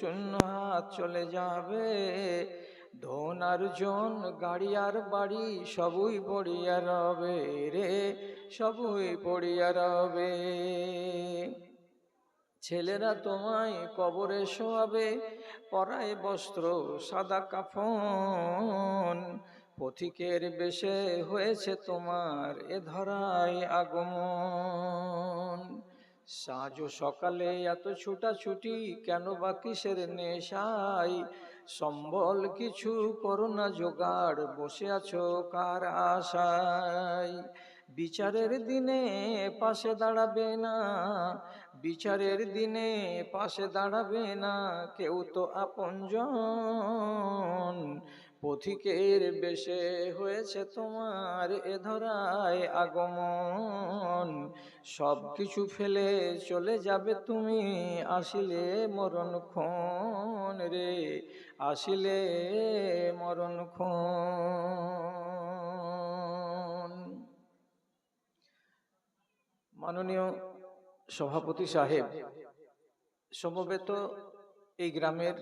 শূন্য হাত চলে যাবে। ধন আর জন, গাড়ি আর বাড়ি সবই পড়িয়া রবে রে, সবই পড়িয়া রবে। ছেলেরা তোমায় কবরে শোয়াবে, পরায় বস্ত্র সাদা কাফন। পথিকের বেশে হয়েছে তোমার এ ধরায় আগমন। সাজ সকালে এত ছুটাছুটি, কেন বা কিসের নেশায়? সম্বল কিছু করো না জোগাড়, বসে আছো কার আশায়? বিচারের দিনে পাশে দাঁড়াবে না, বিচারের দিনে পাশে দাঁড়াবে না কেউ তো আপনজন। পথিকের বেশে হয়েছে তোমার এ ধরায় আগমন। সব কিছু ফেলে চলে যাবে তুমি, আসিলে মরণক্ষণ রে, আসিলে মরণক্ষণ। মাননীয় সভাপতি সাহেব, সমবেত এই গ্রামের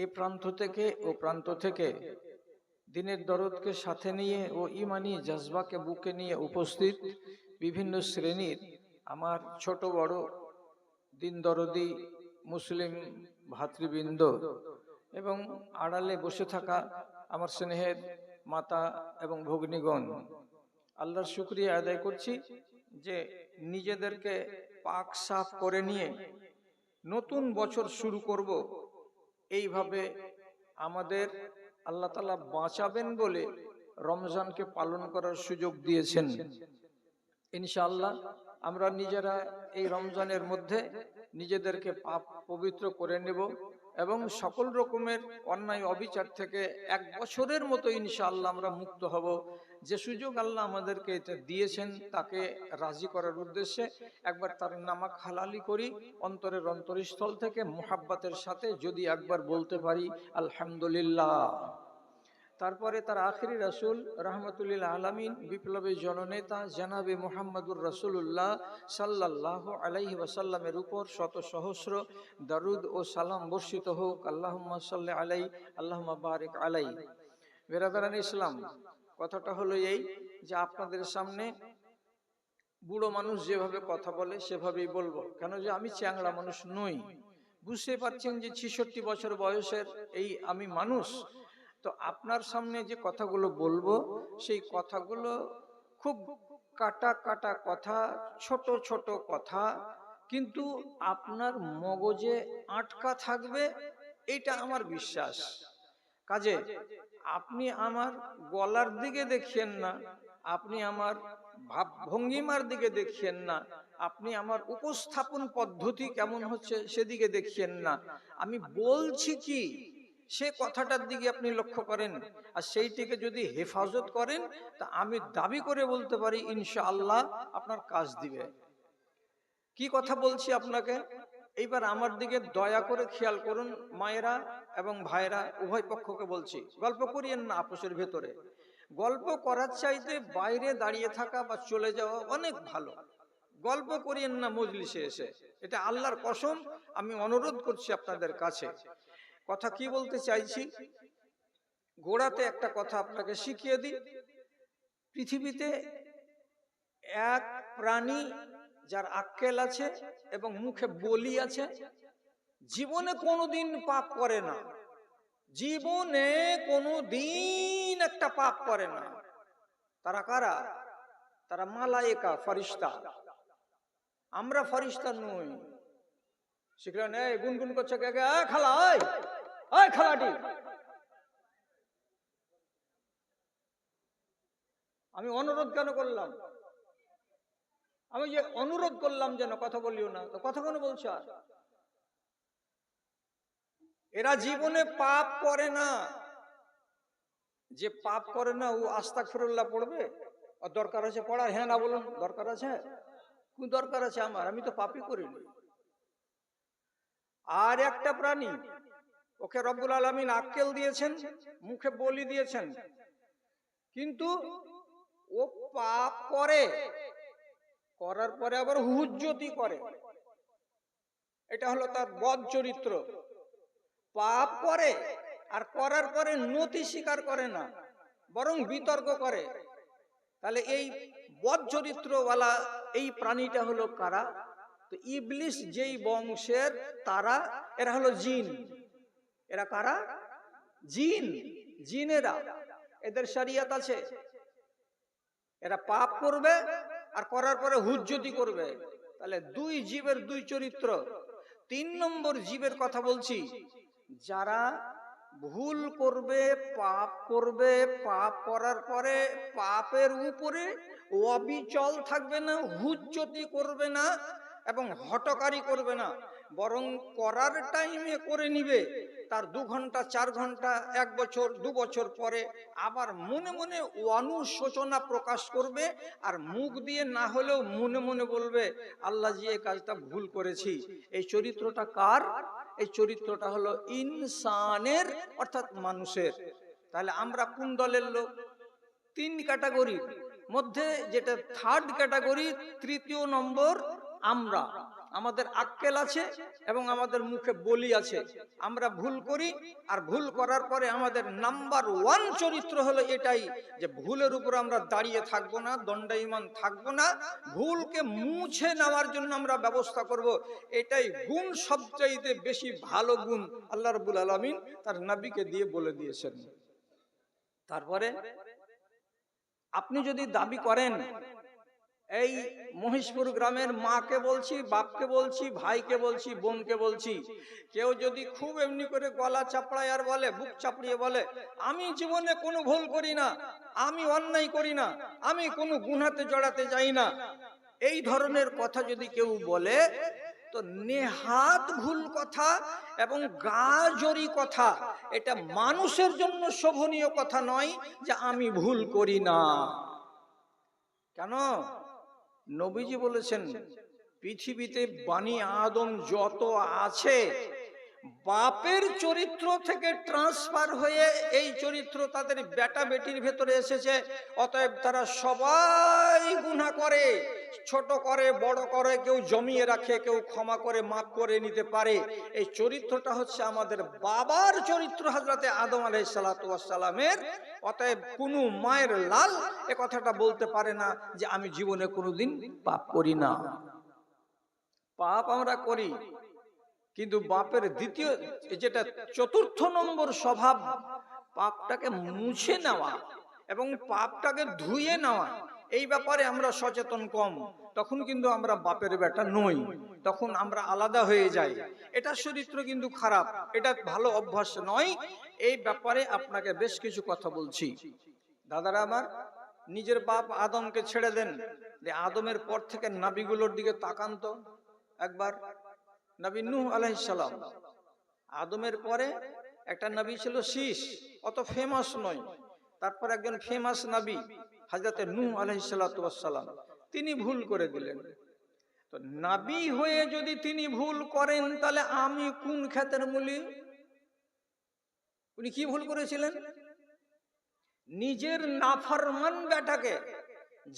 এ প্রান্ত থেকে ও প্রান্ত থেকে দিনের দরদকে সাথে নিয়ে ও ইমানি জজবাকে বুকে নিয়ে উপস্থিত বিভিন্ন শ্রেণীর আমার ছোট বড় দিন দরদি মুসলিম ভাতৃবৃন্দ এবং আড়ালে বসে থাকা আমার স্নেহের মাতা এবং ভগ্নীগণ, আল্লাহর শুকরিয়া আদায় করছি যে নিজেদেরকে পাক সাফ করে নিয়ে নতুন বছর শুরু করব। এইভাবে আমাদের আল্লাহ তাআলা বাঁচাবেন বলে রমজানকে পালন করার সুযোগ দিয়েছেন। ইনশাআল্লাহ আমরা নিজেরা এই রমজানের মধ্যে নিজেদেরকে পাপ পবিত্র করে নেব এবং সকল রকমের অন্যায় অবিচার থেকে এক বছরের মতো ইনশাআল্লাহ আমরা মুক্ত হব। যে সুযোগ আল্লাহ আমাদেরকে এটা দিয়েছেন তাকে রাজি করার উদ্দেশ্যে একবার তার নামাক হালালি করি অন্তরের অন্তরস্থল থেকে মুহাব্বতের সাথে, যদি একবার বলতে পারি আলহামদুলিল্লাহ। তারপরে তার আখিরি রাসূল রাহমাতুল্লিল আলামিন বিপ্লবী জননেতা জনাবে মুহাম্মদুর রাসূলুল্লাহ সাল্লাল্লাহু আলাইহি ওয়াসাল্লামের উপর শত সহস্র দরুদ ও সালাম বর্ষিত হোক। আল্লাহুম্মা সাল্লি আলাইহি আল্লাহুম্মা বারিক আলাইহি। বিরাদারান ইসলাম, কথাটা হলো এই যে আপনাদের সামনে বুড়ো মানুষ যেভাবে কথা বলে সেভাবেই বলবো, কেন যে আমি চ্যাংড়া মানুষ নই। বুঝতে পারছেন যে 66 বছর বয়সের এই আমি মানুষ। তো আপনার সামনে যে কথাগুলো বলবো সেই কথাগুলো খুব কাটা কাটা কথা, ছোট ছোট কথা, কিন্তু আপনার মগজে আটকা থাকবে, এটা আমার বিশ্বাস। কাজে আপনি আমার গলার দিকে দেখিয়েন না, আপনি আমার ভাব ভঙ্গিমার দিকে দেখিয়েন না, আপনি আমার উপস্থাপন পদ্ধতি কেমন হচ্ছে সেদিকে দেখিয়েন না, আমি বলছি কি সে কথাটার দিকে আপনি লক্ষ্য করেন। আর সেইটিকে যদি হেফাজত করেন তা আমি দাবি করে বলতে পারি ইনশাআল্লাহ আপনার কাজ দিবে। কি কথা বলছি আপনাকে, এইবার আমার দিকে দয়া করে খেয়াল করুন মায়েরা এবং ভাইরা, উভয় পক্ষকে বলছি, গল্প করিয়েন না আপোষের ভেতরে। গল্প করার চাইতে বাইরে দাঁড়িয়ে থাকা বা চলে যাওয়া অনেক ভালো। গল্প করিয়েন না মজলিসে এসে, এটা আল্লাহর কসম, আমি অনুরোধ করছি আপনাদের কাছে। কথা কি বলতে চাইছি, গোড়াতে একটা কথা আপনাকে শিখিয়ে দিই। পৃথিবীতে এক প্রাণী যার আক্কেল আছে এবং মুখে বলি আছে, জীবনে কোনোদিন পাপ করে না, জীবনে কোনোদিন একটা পাপ করে না। তারা কারা? তারা মালায়েকা, ফেরেশতা। আমরা ফেরেশতা নই। শিখলেন? এই গুনগুন করছে কে কে? খালা, ওই খালাটি, আমি অনুরোধ কেন করলাম? আমি যে অনুরোধ করলাম যেন কথা বলিও না, তো কথা কেন বলছো? আর এরা জীবনে পাপ করে না। যে পাপ করে না ও আস্তাগফিরুল্লাহ পড়বে? আর দরকার আছে পড়ার? হ্যাঁ না বলুন, দরকার আছে? কোন দরকার আছে আমার? আমি তো পাপই করিনি। আর একটা প্রাণী, ওকে রব্বুল আলামিন আক্কেল দিয়েছেন, মুখে বলি দিয়েছেন, কিন্তু ও পাপ করে, করার পরে আবার হুজ্জতি করে। এটা হলো তার বদ চরিত্র। পাপ করে আর করার পরে নতি স্বীকার করে না, বরং বিতর্ক করে। তাহলে এই বদ চরিত্রওয়ালা এই প্রাণীটা হলো কারা? তো ইবলিস যেই বংশের তারা, এরা হলো জিন। এরা কারা? জিন, জিনেরা। এদের শরিয়ত আছে। এরা পাপ করবে আর করার পরে হুজ্জতি করবে। তাহলে দুই জীবের দুই চরিত্র। 3 নম্বর জীবের কথা বলছি, যারা ভুল করবে, পাপ করবে, পাপ করার পরে পাপের উপরে অবিচল থাকবে না, হুজ্জতি করবে না এবং হটকারি করবে না, বরং করার টাইমে করে নিবে। তার 2 ঘন্টা 4 ঘন্টা 1 বছর 2 বছর পরে আবার মনে মনে অনুশোচনা প্রকাশ করবে, আর মুখ দিয়ে না হলেও মনে মনে বলবে আল্লাহ জি এই কাজটা ভুল করেছি। এই চরিত্রটা কার? এই চরিত্রটা হলো ইনসানের, অর্থাৎ মানুষের। তাহলে আমরা কোন দলের লোক? 3 ক্যাটাগরির মধ্যে যেটা 3rd ক্যাটাগরি, 3য় নম্বর আমরা। আমাদের আক্কেল আছে এবং আমাদের মুখে বলি আছে। আমরা ভুল করি, আর ভুল করার পরে আমাদের নাম্বার 1 চরিত্র হলো এটাই, যে ভুলের উপর আমরা দাঁড়িয়ে থাকবো না, দণ্ডায়মান থাকবো না, ভুলকে মুছে নেওয়ার জন্য আমরা ব্যবস্থা করব। এটাই গুণ, সবচাইতে বেশি ভালো গুণ আল্লাহ রাব্বুল আলামিন তার নবীকে দিয়ে বলে দিয়েছেন। তারপরে আপনি যদি দাবি করেন, এই মহিষপুর গ্রামের মাকে বলছি, বাপকে বলছি, ভাইকে বলছি, বোনকে বলছি, কেউ যদি খুব এমনি করে গলা চাপড়ায় আর বলে, বুক চাপড়িয়ে বলে, আমি জীবনে কোনো ভুল করি না, আমি অন্যায় করি না, আমি কোনো গুনাতে জড়াতে যাই না, এই ধরনের কথা যদি কেউ বলে, তো নেহাত ভুল কথা এবং গাজরি কথা। এটা মানুষের জন্য শোভনীয় কথা নয় যে আমি ভুল করি না। কেন? নবীজি বলেছেন, পৃথিবীতে বানি আদম যত আছে, বাপের চরিত্র থেকে ট্রান্সফার হয়ে এই চরিত্র তাদের বেটা বেটির ভেতরে এসেছে। অতএব তারা সবাই গুনাহ করে, ছোট করে, বড় করে, কেউ জমিয়ে রাখে, কেউ ক্ষমা করে, মাফ করে নিতে পারে। এই চরিত্রটা হচ্ছে আমাদের বাবার চরিত্র, হযরতে আদম আলাইহিস সালাতু ওয়াস সালামের। অতএব কোন মায়ের লাল এ কথাটা বলতে পারে না যে আমি জীবনে কোনোদিন পাপ করি না। পাপ আমরা করি, কিন্তু বাপের দ্বিতীয়, যেটা 4র্থ নম্বর স্বভাব, পাপটাকে মুছে নেওয়া এবং পাপটাকে ধুয়ে নেওয়া, এই ব্যাপারে আমরা সচেতন কম। তখন কিন্তু আমরা বাপের বেটা নই, তখন আমরা আলাদা হয়ে যাই। এটা চরিত্র কিন্তু খারাপ, এটা ভালো অভ্যাস নয়। এই ব্যাপারে আপনাকে বেশ কিছু কথা বলছি। দাদারা আমার, নিজের বাপ আদমকে ছেড়ে দেন, যে আদমের পর থেকে নবীগুলোর দিকে তাকান তো একবার। নবী নূহ আলাইহিস সালাম, আদমের পরে একটা নবী ছিল শীশ, অত ফেমাস নয়। তারপর একজন ফেমাস নবী হযরতে নূহ আলাইহিস সালাতু ওয়াস সালাম, তিনি ভুল করে দিলেন। তো নবী হয়ে যদি তিনি ভুল করেন, তাহলে আমি কোন ক্ষেতের মূলি? উনি কি ভুল করেছিলেন? নিজের নাফরমান বেটাকে,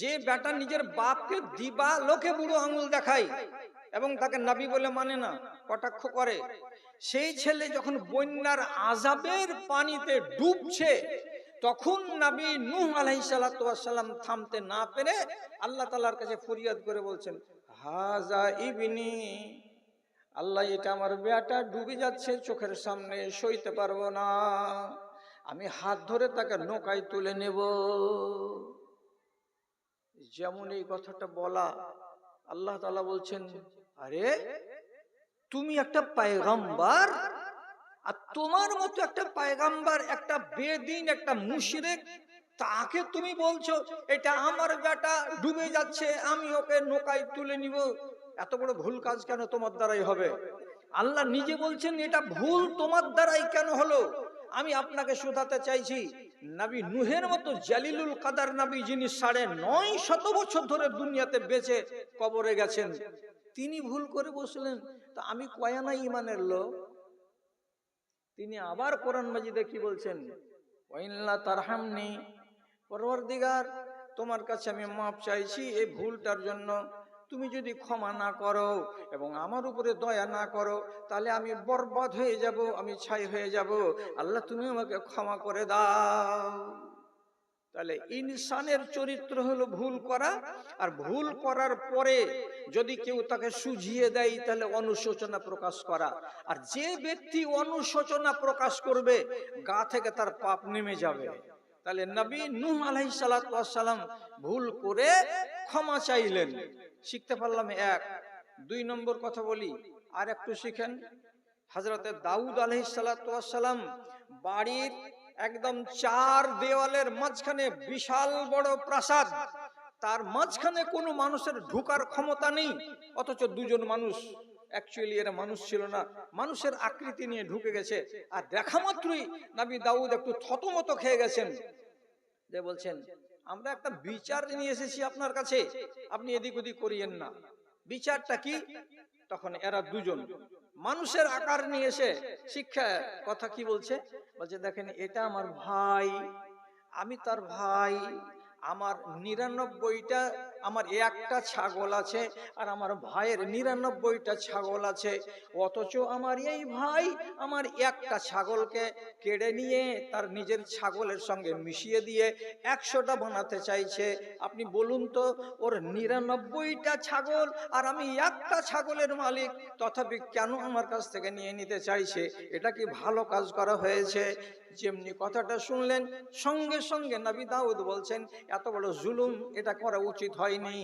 যে বেটা নিজের বাপকে দিবা লোকে বুড়ো আঙুল দেখায় এবং তাকে নবী বলে মানে না, কটাক্ষ করে, সেই ছেলে যখন বন্যার আযাবের পানিতে ডুবছে, তখন নবী নূহ আলাইহিস সালাতু ওয়াস সালাম থামতে না পেরে আল্লাহ তাআলার কাছে ফরিয়াদ করে বলছেন, হাযা ইবনি, আল্লাহ এটা আমার বেটা ডুবে যাচ্ছে চোখের সামনে, সইতে পারবো না, আমি হাত ধরে তাকে নৌকায় তুলে নেব। যেমন এই কথাটা বলা, আল্লাহ তাআলা বলছেন, আরে তুমি একটা পয়গম্বর, আর তোমার মতো একটা পয়গম্বর, একটা বেদিন, একটা মুশরিক, তাকে তুমি বলছো এটা আমার বেটা ডুবে যাচ্ছে, আমি ওকে নৌকায় তুলে নিব। এত বড় ভুল কাজ কেন তোমার দ্বারাই হবে? আল্লাহ নিজে বলছেন এটা ভুল তোমার দ্বারাই কেন হলো। আমি আপনাকে শোধাতে চাইছি, নবী নূহের মতো জালিলুল কাদার নবী, যিনি 950 বছর ধরে দুনিয়াতে বেঁচে কবরে গেছেন, তিনি ভুল করে বসলেন, তো আমি কয়ানা ঈমানের লোক। তিনি আবার কোরআন মাজিদে কি বলছেন, ওয়াইল্লা তারহামনি, পরওয়ারদিগার তোমার কাছে আমি মাপ চাইছি এই ভুলটার জন্য, তুমি যদি ক্ষমা না করো এবং আমার উপরে দয়া না করো, তাহলে আমি বরবাদ হয়ে যাব, আমি ছাই হয়ে যাব। আল্লাহ তুমি আমাকে ক্ষমা করে দাও। তাহলে ইনসানের চরিত্র হলো ভুল করা, আর ভুল করার পরে যদি কেউ তাকে সুঝিয়ে দেয় তাহলে অনুশোচনা প্রকাশ করা। আর যে ব্যক্তি অনুশোচনা প্রকাশ করবে, গা থেকে তার পাপ নেমে যাবে। তাহলে নবী নূহ আলাইহিস সালাতু ওয়াস সালাম ভুল করে ক্ষমা চাইলেন। শিখতে পারলাম এক। 2 নম্বর কথা বলি, আর একটু শিখেন। হযরতে দাউদ আলাইহিস সালাতু ওয়াস সালাম বাড়ির একদম 4 দেওয়ালের মাঝখানে বিশাল বড় প্রাসাদ, তার মাঝখানে কোনো মানুষের ঢোকার ক্ষমতা নেই, অথচ 2 জন মানুষ, অ্যাকচুয়ালি এরা মানুষ ছিল না, মানুষের আকৃতি নিয়ে ঢুকে গেছে। আর দেখা মাত্রই নবী দাউদ একটু থতমত খেয়ে গেছেন, যে বলছেন আমরা একটা বিচার নিয়ে এসেছি আপনার কাছে, আপনি এদিক ওদিক করিয়েন না। বিচারটা কি? তখন এরা 2 জন মানুষের আকার নিয়ে এসে শিক্ষা কথা কি বলছে, বলছে দেখেন এটা আমার ভাই, আমি তার ভাই, আমার 99টা, আমার একটা ছাগল আছে, আর আমার ভাইয়ের 99টা ছাগল আছে, অথচ আমার এই ভাই আমার একটা ছাগলকে কেড়ে নিয়ে তার নিজের ছাগলের সঙ্গে মিশিয়ে দিয়ে 100টা বানাতে চাইছে। আপনি বলুন তো, ওর 99টা ছাগল আর আমি একটা ছাগলের মালিক, তথাপি কেন আমার কাছ থেকে নিয়ে নিতে চাইছে? এটা কি ভালো কাজ করা হয়েছে? যেমনি কথাটা শুনলেন, সঙ্গে সঙ্গে নবী দাউদ বলছেন এত বড় জুলুম এটা করা উচিত হয়নি।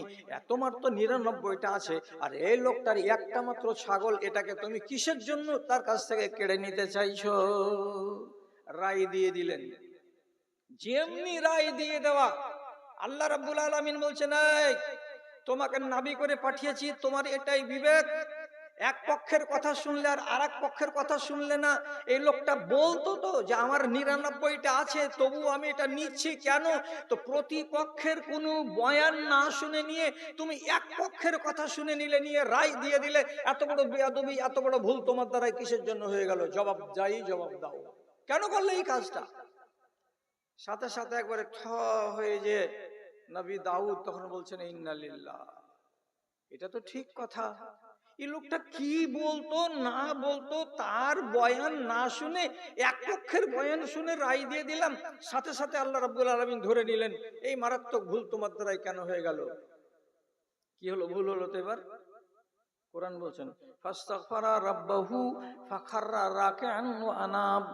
তোমার তো 99টা আছে, আর এই লোকটার একটা মাত্র ছাগল, এটাকে তুমি কিসের জন্য তার কাছ থেকে কেড়ে নিতে চাইছো? রায় দিয়ে দিলেন। যেমনি রায় দিয়ে দেওয়া, আল্লাহ রাব্বুল আলামিন বলছেন এই তোমাকে নবী করে পাঠিয়েছি, তোমার এটাই বিবেক? এক পক্ষের কথা শুনলে আর আরেক পক্ষের কথা শুনলে না। এই লোকটা বলতো তো যে আমার 99টা আছে, তবু আমি এটা নিচ্ছি কেন? তো প্রতিপক্ষের কোনো বয়ান না শুনে নিয়ে তুমি এক পক্ষের কথা শুনে নিলে, নিয়ে রায় দিয়ে দিলে। এত বড় বেয়াদবি, এত বড় ভুল তোমার দ্বারা কিসের জন্য হয়ে গেল? জবাব দাও, কেন করলে এই কাজটা? সাথে সাথে একবারে থ হয়ে যে নবী দাউদ তখন বলছেন ইন্না লিল্লাহ। এটা তো ঠিক কথা, এই লোকটা কি বলতো না বলতো তার বয়ান না শুনে এক পক্ষের বয়ান শুনে রায় দিয়ে দিলাম। সাথে সাথে আল্লাহ রাব্বুল আলামিন ধরে নিলেন, এই মারাত্মক ভুল তোমার দ্বারাই কেন হয়ে গেল? কি হলো? ভুল হলো তো এবার। কোরআন বলছেন ফাস্তাগফারা রাব্বাহু ফাখাররা রাকিআন ওয়া আনাব।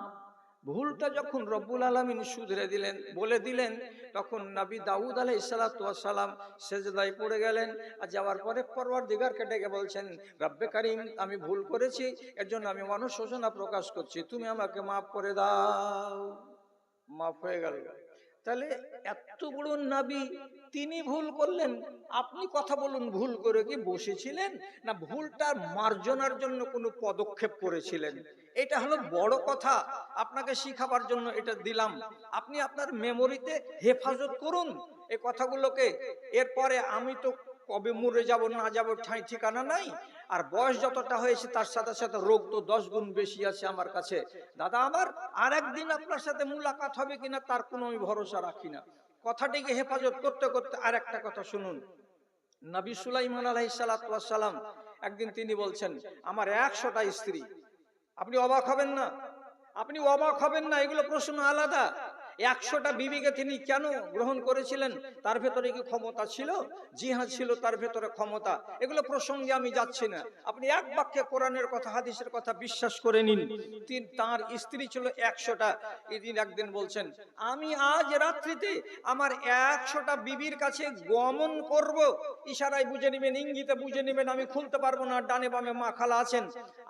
ভুলটা যখন রব্বুল আলামিন শুধরে দিলেন, বলে দিলেন, তখন নবী দাউদ আলাইহিস সালাতু ওয়াস সালাম সেজদায় পড়ে গেলেন। আর যাওয়ার পরে পরওয়ারদিগারকে ডেকে বলছেন রব্বে কারীম, আমি ভুল করেছি, এর জন্য আমি অনুশোচনা প্রকাশ করছি, তুমি আমাকে মাফ করে দাও। মাফ হয়ে গেল। তাহলে এত বড় নবী, তিনি ভুল করলেন, আপনি কথা বলুন ভুল করে কি বসেছিলেন, না ভুলটার মার্জনার জন্য কোনো পদক্ষেপ করেছিলেন? এটা হলো বড় কথা, আপনাকে শিখাবার জন্য এটা দিলাম। আপনি আপনার মেমোরিতে হেফাজত করুন এই কথাগুলোকে। এরপরে আমি তো কবে মরে যাব না যাব ঠাঁই ঠিকানা নাই, আর বয়স যতটা হয়েছে তার সাথে সাথে রোগ তো 10 গুণ বেশি আছে আমার কাছে। দাদা আমার আর একদিন আপনার সাথে মুলাকাত হবে কিনা তার কোনো আমি ভরসা রাখি না। কথাটিকে হেফাজত করতে করতে আর একটা কথা শুনুন। নবী সুলাইমান আলাইহিস সালাতু ওয়াস সালাম একদিন তিনি বলছেন আমার 100টা স্ত্রী। আপনি অবাক হবেন না, আপনি অবাক হবেন না, এগুলো প্রশ্ন আলাদা। 100টা বিবিকে তিনি কেন গ্রহণ করেছিলেন? তার ভেতরে কি ক্ষমতা ছিল? জি হ্যাঁ ছিল, তার ভেতরে ক্ষমতা। এগুলো প্রসঙ্গে আমি যাচ্ছি না, আপনি এক বাক্যে কোরআনের কথা হাদিসের কথা বিশ্বাস করে নিন। তার স্ত্রী ছিল 100টা। এদিন একদিন বলছেন আমি আজ রাত্রিতে আমার 100টা বিবির কাছে গমন করব। ইশারায় বুঝে নেবেন, ইঙ্গিতে বুঝে নেবেন, আমি খুলতে পারবো না, ডানে বামে মা খালা আছেন।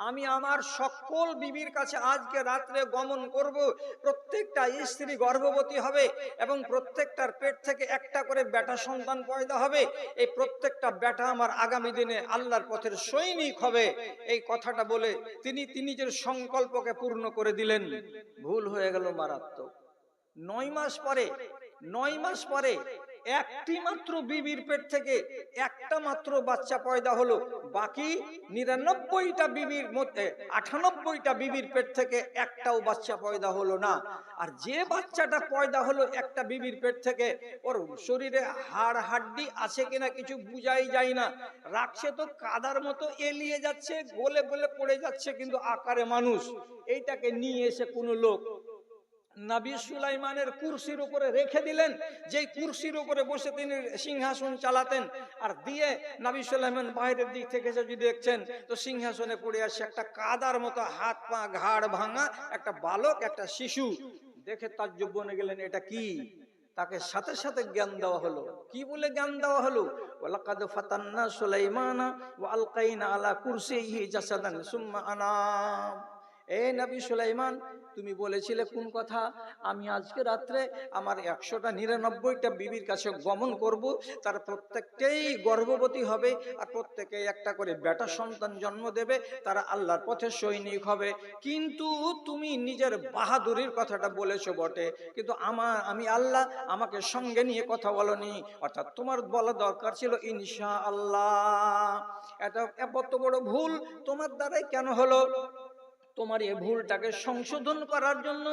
আমি আমার সকল বিবির কাছে আজকে রাত্রে গমন করব। প্রত্যেকটা স্ত্রী গর্ভবতী হবে এবং প্রত্যেকটার পেট থেকে একটা করে বেটা সন্তান পয়দা হবে। এই প্রত্যেকটা বেটা আমার আগামী দিনে আল্লাহর পথের সৈনিক হবে। এই কথাটা বলে তিনি নিজের সংকল্পকে পূর্ণ করে দিলেন। ভুল হয়ে গেল মারাত্মক। 9 মাস পরে একটি মাত্র বিবির পেট থেকে একটা মাত্র বাচ্চা পয়দা হলো, বাকি 99টা বিবির মধ্যে 98টা বিবির পেট থেকে একটাও বাচ্চা পয়দা হলো না। আর যে বাচ্চাটা পয়দা হলো একটা বিবির পেট থেকে, ওর শরীরে হাড় হাড্ডি আছে কিনা কিছু বুঝাই যায় না, রাখছে তো কাদার মতো এলিয়ে যাচ্ছে, গলে গলে পড়ে যাচ্ছে, কিন্তু আকারে মানুষ। এইটাকে নিয়ে এসে কোন লোক নবী সুলাইমানের কুরসির উপরে রেখে দিলেন, যেই কুরসির উপরে বসে তিনি সিংহাসন চালাতেন। আর দিয়ে নবী সুলাইমান বাইরের দিক থেকে যদি দেখছেন তো সিংহাসনে পড়ে আসছে একটা কাদার মতো, হাত পা ঘাড় ভাঙা একটা বালক, একটা শিশু। দেখে তাজ্জব বনে গেলেন, এটা কি? তাকে সাথে সাথে জ্ঞান দেওয়া হলো। কি বলে জ্ঞান দেওয়া হলো? ওয়ালাকাদ ফাতান্না সুলাইমানা ওয়া আলকাইনা আলা কুরসিহি জাসাদান সুম্মা আনাম। এ নবী সুলাইমান, তুমি বলেছিলে কোন কথা? আমি আজকে রাত্রে আমার 199টা বিবির কাছে গমন করব, তার প্রত্যেকটাই গর্ভবতী হবে, আর প্রত্যেকেই একটা করে বেটা সন্তান জন্ম দেবে, তারা আল্লাহর পথে সৈনিক হবে। কিন্তু তুমি নিজের বাহাদুরির কথাটা বলেছো বটে, কিন্তু আমি আল্লাহ, আমাকে সঙ্গে নিয়ে কথা বলনি। অর্থাৎ তোমার বলা দরকার ছিল ইনশাআল্লাহ। এত বড় ভুল তোমার দ্বারাই কেন হলো? তোমার এই ভুলটাকে সংশোধন করার জন্য,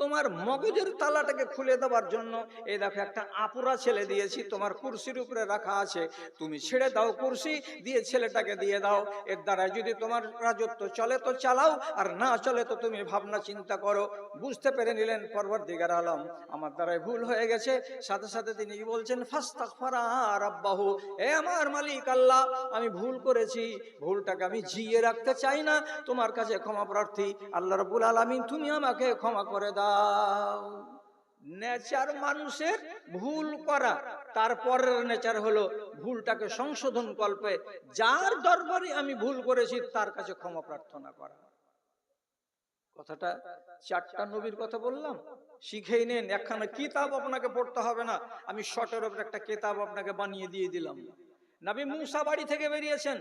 তোমার মগজের তালাটাকে খুলে দেওয়ার জন্য এই দেখো একটা আপুরা ছেলে দিয়েছি, তোমার কুরসির উপরে রাখা আছে, তুমি ছেড়ে দাও কুরসি, দিয়ে ছেলেটাকে দিয়ে দাও। এর দ্বারা যদি তোমার রাজত্ব চলে তো চালাও, আর না চলে তো তুমি ভাবনা চিন্তা করো। বুঝতে পেরে নিলেন পরওয়ারদিগার আলম আমার দ্বারাই ভুল হয়ে গেছে। সাথে সাথে তিনি বলছেন ফাস্তাগফারা রাব্বাহু, হে আমার মালিক আল্লাহ, আমি ভুল করেছি, ভুলটাকে আমি জিয়ে রাখতে চাই না, তোমার কাছে ক্ষমা প্রার্থী। আল্লাহ রাব্বুল আলামিন, তুমি আমাকে ক্ষমা করে দাও। নেচার মানুষের ভুল করা, তারপরের নেচার হলো ভুলটাকে সংশোধন কল্পে যার দরবারে আমি ভুল করেছি তার কাছে ক্ষমা প্রার্থনা করা। কথাটা 4টা নবীর কথা বললাম, শিখেই নেন। একখানা কিতাব আপনাকে পড়তে হবে না, আমি শর্টের উপর একটা কিতাব আপনাকে বানিয়ে দিয়ে দিলাম। নবী মুসা বাড়ি থেকে বেরিয়েছেন,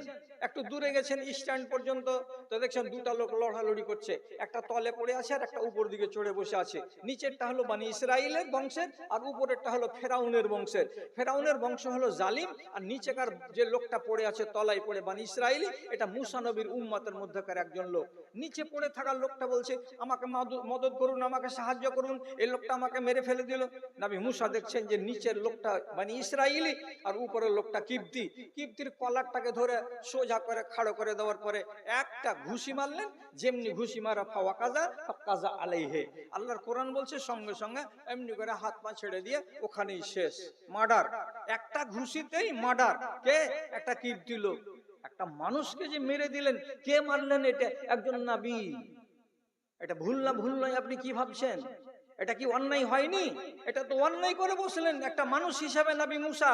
একটু দূরে গেছেন স্ট্যান্ড পর্যন্ত, তো দেখছেন দুটা লোক লড়ালড়ি করছে, একটা তলে পড়ে আছে আর একটা উপর দিকে চড়ে বসে আছে। নিচেরটা হলো বনি ইসরাইলের বংশের, আর উপরেরটা হলো ফেরাউনের বংশের। ফেরাউনের বংশ হলো জালিম, আর নিচেকার যে লোকটা পড়ে আছে তলায় পড়ে বনি ইসরাইলি, এটা মুসা নবীর উম্মতের মধ্যকার একজন লোক। নিচে পড়ে থাকা লোকটা বলছে, আমাকে মদত করুন, আমাকে সাহায্য করুন, এই লোকটা আমাকে মেরে ফেলে দিল। নবী মুসা দেখছেন যে নিচের লোকটা বনি ইসরাইলি আর উপরের লোকটা কিপ্তি। কিপ্তির কলারটাকে ধরে সোজা করে খাড়ো করে দেওয়ার পরে একটা ঘুষি মারলেন, যেমনি ঘুষি মারা ফাওয়াকাজা ফাকাজা আলাইহি। আল্লাহর কোরআন বলছে সঙ্গে সঙ্গে এমনি করে হাত পা ছেড়ে দিয়ে ওখানেই শেষ, মার্ডার। একটা ঘুষিতেই মার্ডার। কে? একটা কিপ্তি লোক। একটা মানুষকে যে মেরে দিলেন, কে মারলেন? এটা একজন নবী। এটা ভুল না? ভুল নয় আপনি কি ভাবছেন? এটা কি অন্যায় হয়নি? এটা তো অন্যায় করে বসলেন একটা মানুষ হিসাবে নবী মুসা।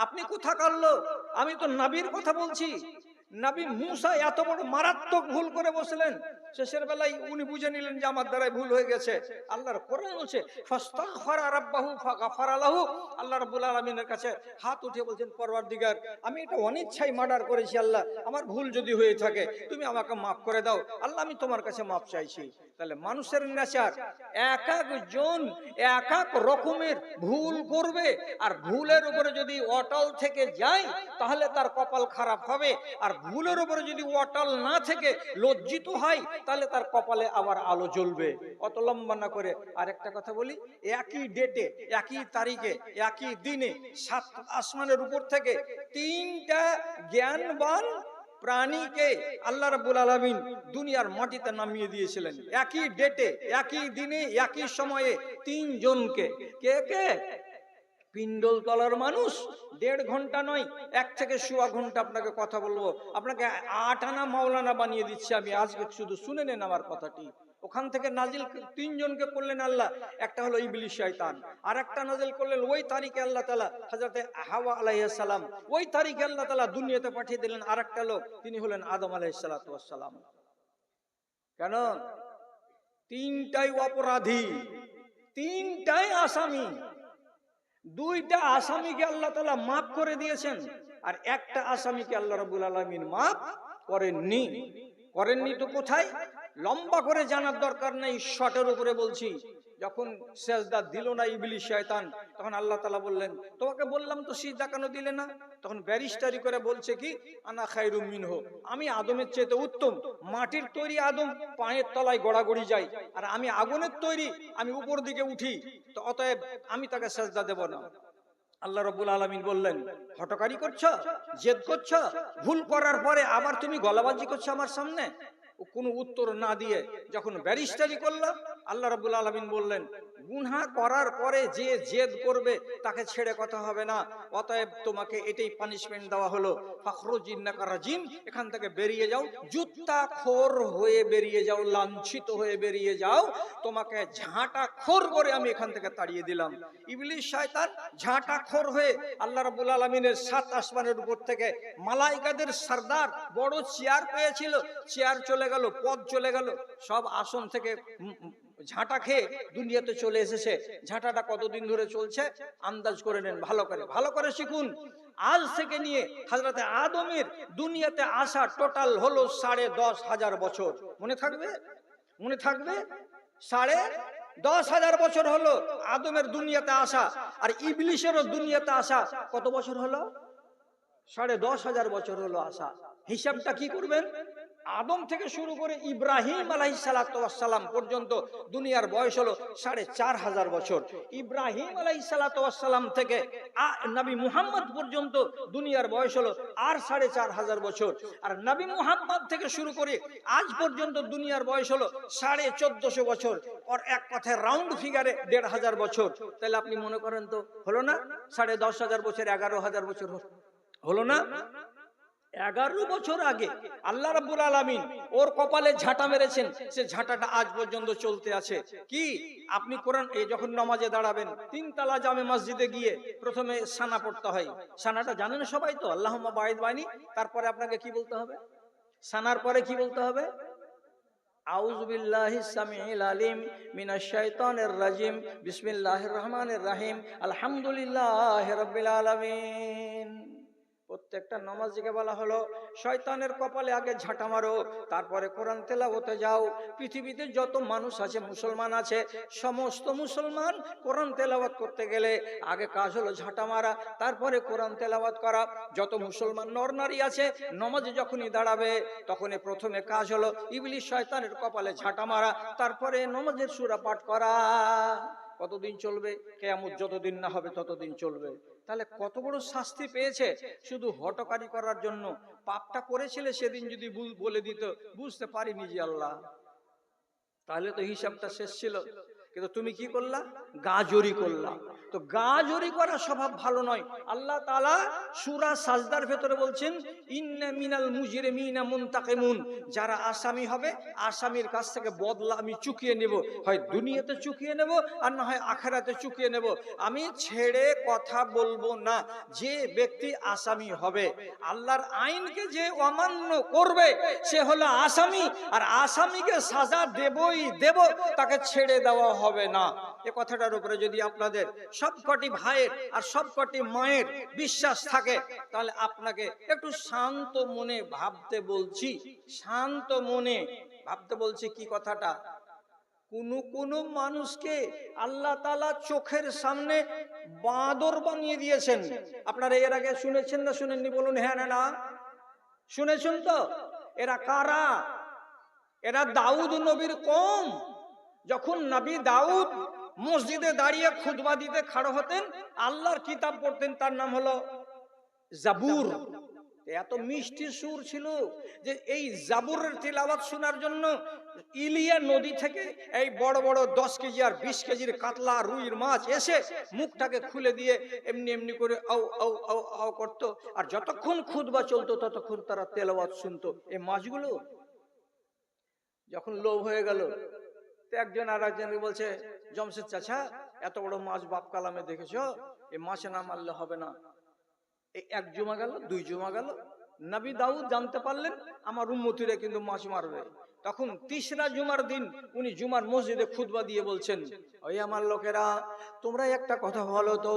আপনি কোথাকার লোক? আমি তো নবীর কথা বলছি। নবী মুসা এত বড় মারাত্মক ভুল করে বসলেন, শেষের বেলায় উনি বুঝে নিলেন যে আমার দ্বারাই ভুল হয়ে গেছে। আল্লাহর কোরআন বলছে ফাস্তাগফারা রাব্বাহু ফাগাফারা লাহু। আল্লাহ রাব্বুল আলামিনের কাছে হাত উঠে বলছেন, পরওয়ারদিগার, আমি এটা অনিচ্ছায় মার্ডার করেছি, আল্লাহ আমার ভুল যদি হয়ে থাকে তুমি আমাকে মাফ করে দাও। আল্লাহ আমি তোমার কাছে মাফ চাইছি। তাহলে মানুষের নেচার, এক একজন এক এক রকমের ভুল করবে, আর ভুলের উপরে যদি অটল থেকে যায় তাহলে তার কপাল খারাপ হবে, আর ভুলের উপরে যদি অটল না থেকে লজ্জিত হয় তাহলে তার কপালে আবার আলো জ্বলবে। অত লম্বা না করে আরেকটা কথা বলি, একই ডেটে, একই তারিখে, একই দিনে 7 আসমানের উপর থেকে 3টা জ্ঞানবান প্রাণীকে আল্লাহ রাব্বুল আলামিন দুনিয়ার মাটিতে নামিয়ে দিয়েছিলেন। একই ডেটে, একই দিনে, একই সময়ে 3 জনকে। কে কে? পিণ্ডল তলার মানুষ। 1.5 ঘন্টা নয়, 1 থেকে 1.25 ঘন্টা আপনাকে কথা বলবো, আপনাকে 8 আনা মাওলানা বানিয়ে দিচ্ছি আমি আজকে, শুধু শুনে নেন আমার কথাটি। ওখান থেকে নাজিল 3 জনকে করলেন আল্লাহ। একটা হলো ইবলিস শয়তান, আর একটা নাজিল করলেন ওই তারিখে আল্লাহ তাআলা হযরতে হাওয়া আলাইহিস সালাম, ওই তারিখে আল্লাহ তাআলা দুনিয়াতে পাঠিয়ে দিলেন আরেকটা লোক, তিনি হলেন আদম আলাইহিস সালাতু ওয়াস সালাম। কেন? 3টাই অপরাধী, 3টাই আসামি। 2টা আসামিকে আল্লাহ তাআলা মাফ করে দিয়েছেন, আর একটা আসামিকে আল্লাহ রাব্বুল আলামিন মাফ করেননি। করেননি তো কোথায়? লম্বা করে জানার দরকার নেই, শর্টের উপরে বলছি। যখন সেজদা দিল না ইবলিস শয়তান, তখন আল্লাহ তাআলা বললেন, তোমাকে বললাম তো সিজদা কেন দিলে না? তখন ব্যারিস্টারি করে বলছে কি, আনা খায়রুম মিনহু, আমি আদমের চাইতে উত্তম। মাটির তৈরি আদম পায়ের তলায় গড়াগড়ি যায়, আর আমি আগুনের তৈরি, আমি উপর দিকে উঠি, তো অতএব আমি তাকে সেজদা দেব না। আল্লাহ রাব্বুল আলামিন বললেন, হটকারি করছো, জেদ করছো, ভুল করার পরে আবার তুমি গলাবাজি করছো আমার সামনে। কোনো উত্তর না দিয়ে যখন ব্যারিস্টারি করলো, আল্লাহ রাব্বুল আলামিন বললেন, গুনাহ করার পরে যে জেদ করবে তাকে ছেড়ে কথা হবে না, অতএব তোমাকে এটাই পানিশমেন্ট দেওয়া হলো, ফাখরুজ ইন্নাকা রাজিম, এখান থেকে বেরিয়ে যাও, জুত্তাখোর হয়ে বেরিয়ে যাও, লাঞ্ছিত হয়ে বেরিয়ে যাও, তোমাকে ঝাঁটাখোর করে আমি এখান থেকে তাড়িয়ে দিলাম। ইবলিস শয়তান ঝাঁটাখোর হয়ে আল্লাহ রাব্বুল আলামিনের 7 আসমানের উপর থেকে মালাইকাদের সরদার বড় চেয়ার পেয়েছিল, চেয়ার চলে গেল, পদ চলে গেল, সব আসন থেকে ঝাঁটা খেয়ে দুনিয়াতে চলে এসেছে। ঝাঁটাটা কতদিন ধরে চলছে আন্দাজ করে নেন, ভালো করে শিখুন। আজ থেকে নিয়ে হযরতে আদমের দুনিয়াতে আসা টোটাল হলো 10,500 বছর। মনে থাকবে? 10,500 বছর হলো আদমের দুনিয়াতে আসা, আর ইবলিশেরও দুনিয়াতে আসা কত বছর হলো? 10,500 বছর হলো আসা। হিসাবটা কি করবেন? আদম থেকে শুরু করে ইব্রাহিম আলাইহিসসালাম পর্যন্ত দুনিয়ার বয়স হলো 4,500 বছর। ইব্রাহিম আলাইহিসসালাম থেকে নবী মুহাম্মদ পর্যন্ত দুনিয়ার বয়স হলো আর 4,500 বছর। আর নবী মুহাম্মদ থেকে শুরু করে আজ পর্যন্ত দুনিয়ার বয়স হলো 1450 বছর, আর এক কথায় রাউন্ড ফিগারে 1,500 বছর। তাহলে আপনি মনে করেন তো হলো না 10,500 বছর, 11,000 বছর হলো না? 11 বছর আগে আল্লাহ রাব্বুল আলামিন ওর কপালে ঝাঁটা মেরেছেন, সে ঝাঁটাটা আজ পর্যন্ত চলতে আছে। কি আপনি কোরআন যখন নামাজে দাঁড়াবেন, 3 তালা জামে মসজিদে গিয়ে প্রথমে সানা পড়তে হয়। সানাটা জানেন সবাই তো, আল্লাহুম্মা বাঈদ বাইনি। তারপরে আপনাকে কি বলতে হবে? সানার পরে কি বলতে হবে? আউযু বিল্লাহিস সামিউল আলিম মিনাশ শাইতানির রাজিম, বিসমিল্লাহির রহমানির রহিম, আলহামদুলিল্লাহি রাব্বিল আলামিন। প্রত্যেকটা নামাজিকে বলা হলো শয়তানের কপালে আগে ঝাঁটা মারো, তারপরে কোরআন তেলাওয়াতে যাও। পৃথিবীতে যত মানুষ আছে, মুসলমান আছে, সমস্ত মুসলমান কোরআন তেলাওয়াত করতে গেলে আগে কাজ হলো ঝাঁটা মারা, তারপরে কোরআন তেলাওয়াত করা। যত মুসলমান নর নারী আছে, নামাজে যখনই দাঁড়াবে তখনই প্রথমে কাজ হলো ইবলিস শয়তানের কপালে ঝাঁটা মারা, তারপরে নামাজের সূরা পাঠ করা। কতদিন চলবে? কিয়ামত যতদিন না হবে ততদিন চলবে। তাহলে কত বড় শাস্তি পেয়েছে শুধু হটকারি করার জন্য। পাপটা করেছিলে সেদিন যদি বলে দিত, বুঝতে পারিনি জি আল্লাহ, তাহলে তো হিসাবটা শেষ ছিল। কিন্তু তুমি কি করলা? গাজরি করলা। তো গাজরি করা স্বভাব ভালো নয়। আল্লাহ তাআলা সূরা সাজদার ভেতরে বলছেন, ইন্না মিনাল মুজরিমিনা মুনতাকিমুন, যারা আসামি হবে আসামির কাছ থেকে বদলা আমি চুকিয়ে নেব, হয় দুনিয়াতে চুকিয়ে নেব আর না হয় আখিরাতে চুকিয়ে নেব। আমি ছেড়ে কথা বলবো না। যে ব্যক্তি আসামি হবে, আল্লাহর আইনকে যে অমান্য করবে সে হলো আসামি, আর আসামিকে সাজা দেবই দেব, তাকে ছেড়ে দেওয়া হবে না। এ কথাটার উপরে যদি আপনাদের সবকটি ভাইয়ের আর সবকটি মায়ের বিশ্বাস থাকে, তাহলে আপনাকে একটু শান্ত মনে ভাবতে বলছি, শান্ত মনে ভাবতে বলছি। কি কথাটা? কোন মানুষকে আল্লাহ তাআলা চোখের সামনে বাঁদর বানিয়ে দিয়েছেন। আপনারা এর আগে শুনেছেন না শুনেননি? বলুন হ্যাঁ না শুনেছেন তো? এরা কারা? এরা দাউদ নবীর কওম। যখন নবী দাউদ মসজিদে দাঁড়িয়ে খুতবা দিতে খাড়া হতেন, আল্লাহর কিতাব পড়তেন, তার নাম হলো জাবুর। এত মিষ্টি সুর ছিল যে এই জাবুরের তিলাওয়াত শোনার জন্য ইলিয়া নদী থেকে এই বড় বড় 10 কেজি আর 20 কেজির কাতলা রুইর মাছ এসে মুখটাকে খুলে দিয়ে এমনি এমনি করে আও আও আও আও করতো, আর যতক্ষণ খুতবা চলতো ততক্ষণ তারা তেলাওয়াত শুনতো। এই মাছগুলো যখন লোভ হয়ে গেল, তো একজন আর একজনকে বলছে, জমশেদ চাচা, এত বড় মাছ বাপ কালামে দেখেছো, এই মাছে না মারলে হবে না। এই 1 জুমা গেল, 2 জুমা গেল, নবী দাউদ জানতে পারলেন আমার উম্মতিরা কিন্তু মাছ মারবে। তখন তিসরা জুমার দিন উনি জুমার মসজিদে খুতবা দিয়ে বলছেন, ওই আমার লোকেরা, তোমরা একটা কথা বলো তো,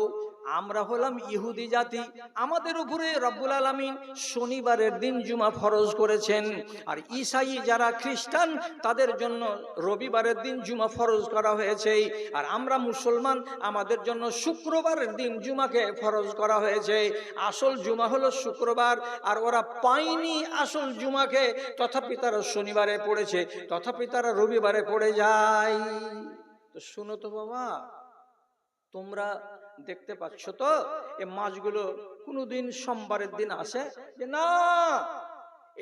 আমরা হলাম ইহুদি জাতি, আমাদের উপরে রব্বুল আলামিন শনিবারের দিন জুমা ফরজ করেছেন, আর ঈসাই যারা খ্রিস্টান তাদের জন্য রবিবারের দিন জুমা ফরজ করা হয়েছে, আর আমরা মুসলমান আমাদের জন্য শুক্রবারের দিন জুমাকে ফরজ করা হয়েছে। আসল জুমা হলো শুক্রবার, আর ওরা পায়নি আসল জুমাকে, তথাপি তারা শনিবারে পড়েছে, তথাপি তারা রবিবারে পড়ে যায়। তো শুনো তো বাবা, তোমরা দেখতে পাচ্ছ তো এই মাছগুলো কোনোদিন সোমবারের দিন আসে? যে না,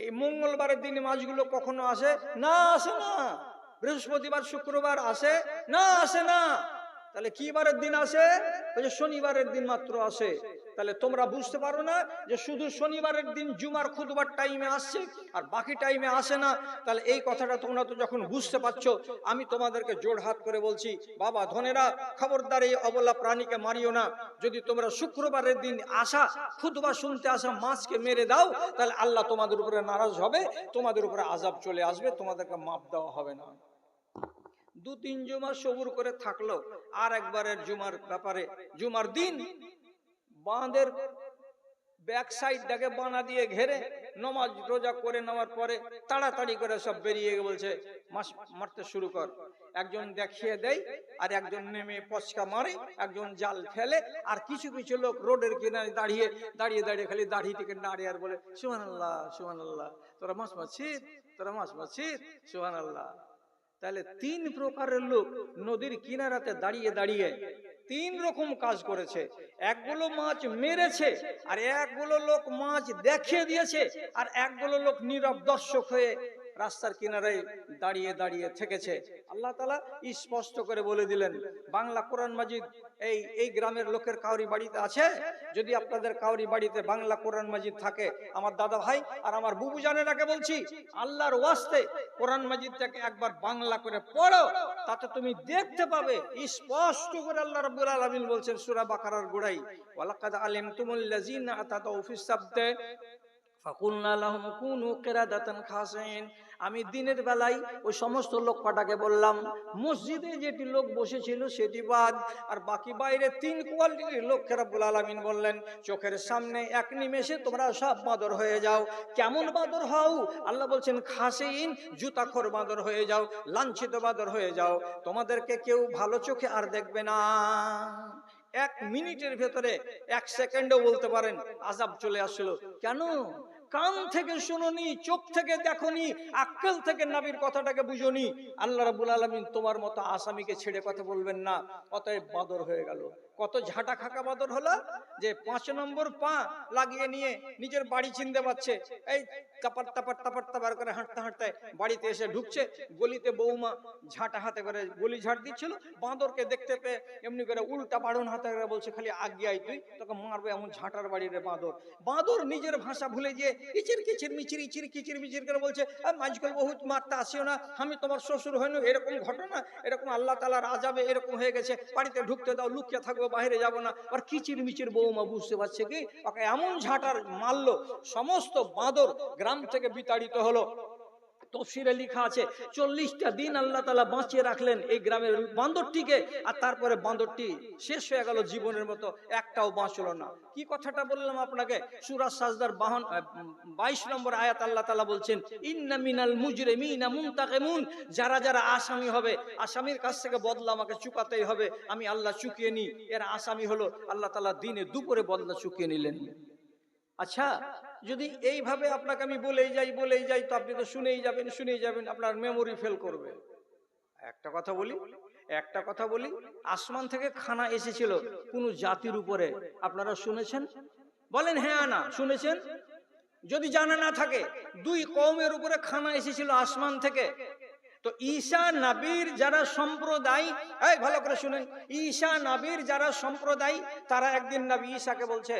এই মঙ্গলবারের দিন মাছগুলো কখনো আসে না? আসে না। বৃহস্পতিবার শুক্রবার আসে না? আসে না। তাহলে কি বারের দিন আসে? শনিবারের দিন মাত্র আসে। তাহলে তোমরা বুঝতে পারো না যে শুধু শনিবারের দিন জুমার খুতবার টাইমে আসছে আর বাকি টাইমে আসে না? তাহলে এই কথাটা তোমরা তো যখন বুঝতে পারছো, আমি তোমাদেরকে জোড়হাত করে বলছি, বাবা ধনেরা, খবরদার এই অবলা প্রাণীকে মারিও না। যদি তোমরা শুক্রবারের দিন আসা খুতবা শুনতে আসা মাছকে মেরে দাও, তাহলে আল্লাহ তোমাদের উপরে নারাজ হবে, তোমাদের উপরে আযাব চলে আসবে, তোমাদেরকে মাপ দেওয়া হবে না। 2-3 জুমা সবুর করে থাকলো। আর একবারের জুমার ব্যাপারে, জুমার দিন বাঁধের ব্যাক সাইডটাকে বানা দিয়ে ঘেরে নামাজ রোজা করে নেওয়ার পরে তাড়াতাড়ি করে সব বেরিয়ে বলছে মাছ মারতে শুরু কর। একজন দেখিয়ে দেয়, আর একজন নেমে পচকা মারে, একজন জাল ফেলে, আর কিছু কিছু লোক রোডের কিনারে দাঁড়িয়ে দাঁড়িয়ে দাঁড়িয়ে খালি দাড়ি থেকে নাড়ে আর বলে সুবহানাল্লাহ সুবহানাল্লাহ, তোরা মাছ মারছিস, তোরা মাছ মারছিস, সুবহানাল্লাহ। তাহলে 3 প্রকারের লোক নদীর কিনারাতে দাঁড়িয়ে দাঁড়িয়ে 3 রকম কাজ করেছে। একগুলো মাছ মেরেছে, আর একগুলো লোক মাছ দেখিয়ে দিয়েছে, আর একগুলো লোক নীরব দর্শক হয়ে রাস্তার কিনারায় দাঁড়িয়ে দাঁড়িয়ে থেকেছে। আল্লাহ তাআলা স্পষ্ট করে বলে দিলেন, বাংলা কোরআন মাজিদ এই গ্রামের লোকের কাউরি বাড়িতে আছে? যদি আপনাদের কাউরি বাড়িতে বাংলা কোরআন মাজিদ থাকে, আমার দাদা ভাই আর আমার বুবু জানেরাকে বলছি, আল্লাহর ওয়াস্তে কোরআন মাজিদটাকে একবার বাংলা করে পড়ো, তাতে তুমি দেখতে পাবে স্পষ্ট করে আল্লাহ রাব্বুল আলামিন বলছেন সূরা বাকারার গোড়ায়, ওয়ালাকাদ আলিমতুমুল লাযিনা আতাদাউ ফিস সাবতে ফাকুলনা লাহুম কুনু কিরাদাতান খাসিন। আমি দিনের বেলায় ওই সমস্ত লোক কটাকে বললাম, মসজিদে যেটি লোক বসেছিল সেটি বাদ, আর বাকি বাইরে 3 কোয়ালিটির লোককে রব্বুল আলামিন বললেন, চোখের সামনে এক নিমেষে তোমরা সব বাঁদর হয়ে যাও। কেমন বাঁদর হও? আল্লাহ বলছেন খাসিন, জুতাখোর বাঁদর হয়ে যাও, লাঞ্ছিত বাঁদর হয়ে যাও, তোমাদেরকে কেউ ভালো চোখে আর দেখবে না। 1 মিনিটের ভেতরে 1 সেকেন্ডও বলতে পারেন আযাব চলে আসলো। কেন? কান থেকে শুনোনি, চোখ থেকে দেখোনি, আক্কেল থেকে নবীর কথাটাকে বুঝোনি। আল্লাহ রাব্বুল আলামিন তোমার মতো আসামিকে ছেড়ে কথা বলবেন না, অতএব বাদর হয়ে গেল। কত ঝাঁটা খাকা বাদর হলো যে 5 নম্বর পা লাগিয়ে নিয়ে নিজের বাড়ি চিনতে পারছে, এই টাপার টাপার টাপার টাপার করে হাঁটতে হাঁটতে বাড়িতে এসে ঢুকছে, গলিতে বৌমা ঝাঁটা হাতে করে গলি ঝাড় দিচ্ছিল, বাঁদরকে দেখতে পেয়ে এমনি করে উল্টা বাড়ন হাতে করে বলছে, খালি আগে আই, তুই তোকে মারবে এমন ঝাঁটার বাড়ির বাঁদর। বাঁদর নিজের ভাষা ভুলে গিয়ে ইচির কিচির মিচির ইচির কিচির মিচির করে বলছে, আজকাল বহুত মারতে আসিও না, আমি তোমার শ্বশুর হইনি, এরকম ঘটনা, এরকম আল্লাহ তাআলার আযাবে এরকম হয়ে গেছে, বাড়িতে ঢুকতে দাও, লুকিয়ে থাকবো, বাইরে যাবো না। আর কিচির মিচির বৌমা বুঝতে পারছে কি, ওকে এমন ঝাঁটার মারলো, সমস্ত বাঁদর গ্রাম থেকে বিতাড়িত হলো। তফসিরে লেখা আছে 40টা দিন আল্লাহ তাআলা বাঁচিয়ে রাখলেন এই গ্রামের বান্দরটিকে, আর তারপরে বান্দরটি শেষ হয়ে গেল, জীবনের মতো একটাও বাঁচলো না। কি কথাটা বললাম আপনাকে, সূরা সাজদার 22 নম্বর আয়াত আল্লাহ তাআলা বলছেন, ইন্না মিনাল মুজরিমিনা মুনতাকিমুন, যারা যারা আসামি হবে, আসামির কাছ থেকে বদলা আমাকে চুকাতেই হবে, আমি আল্লাহ চুকিয়ে নি। এর আসামি হলো আল্লাহ তাআলা দিনে দুপুরে বদলা চুকিয়ে নিলেন। আচ্ছা, যদি এইভাবে আপনাকে আমি বলেই যাই তো আপনি তো শুনেই যাবেন, আপনার মেমোরি ফেল করবে। একটা কথা বলি, আসমান থেকে খানা এসেছিল কোন জাতির উপরে, আপনারা শুনেছেন? বলেন হ্যাঁ না শুনেছেন? যদি জানা না থাকে, 2 কওমের উপরে খানা এসেছিল আসমান থেকে। তো ঈসা নবীর যারা সম্প্রদায়, এই ভালো করে শুনেন, ঈসা নবীর যারা সম্প্রদায়, তারা একদিন নবী ঈসাকে বলছে,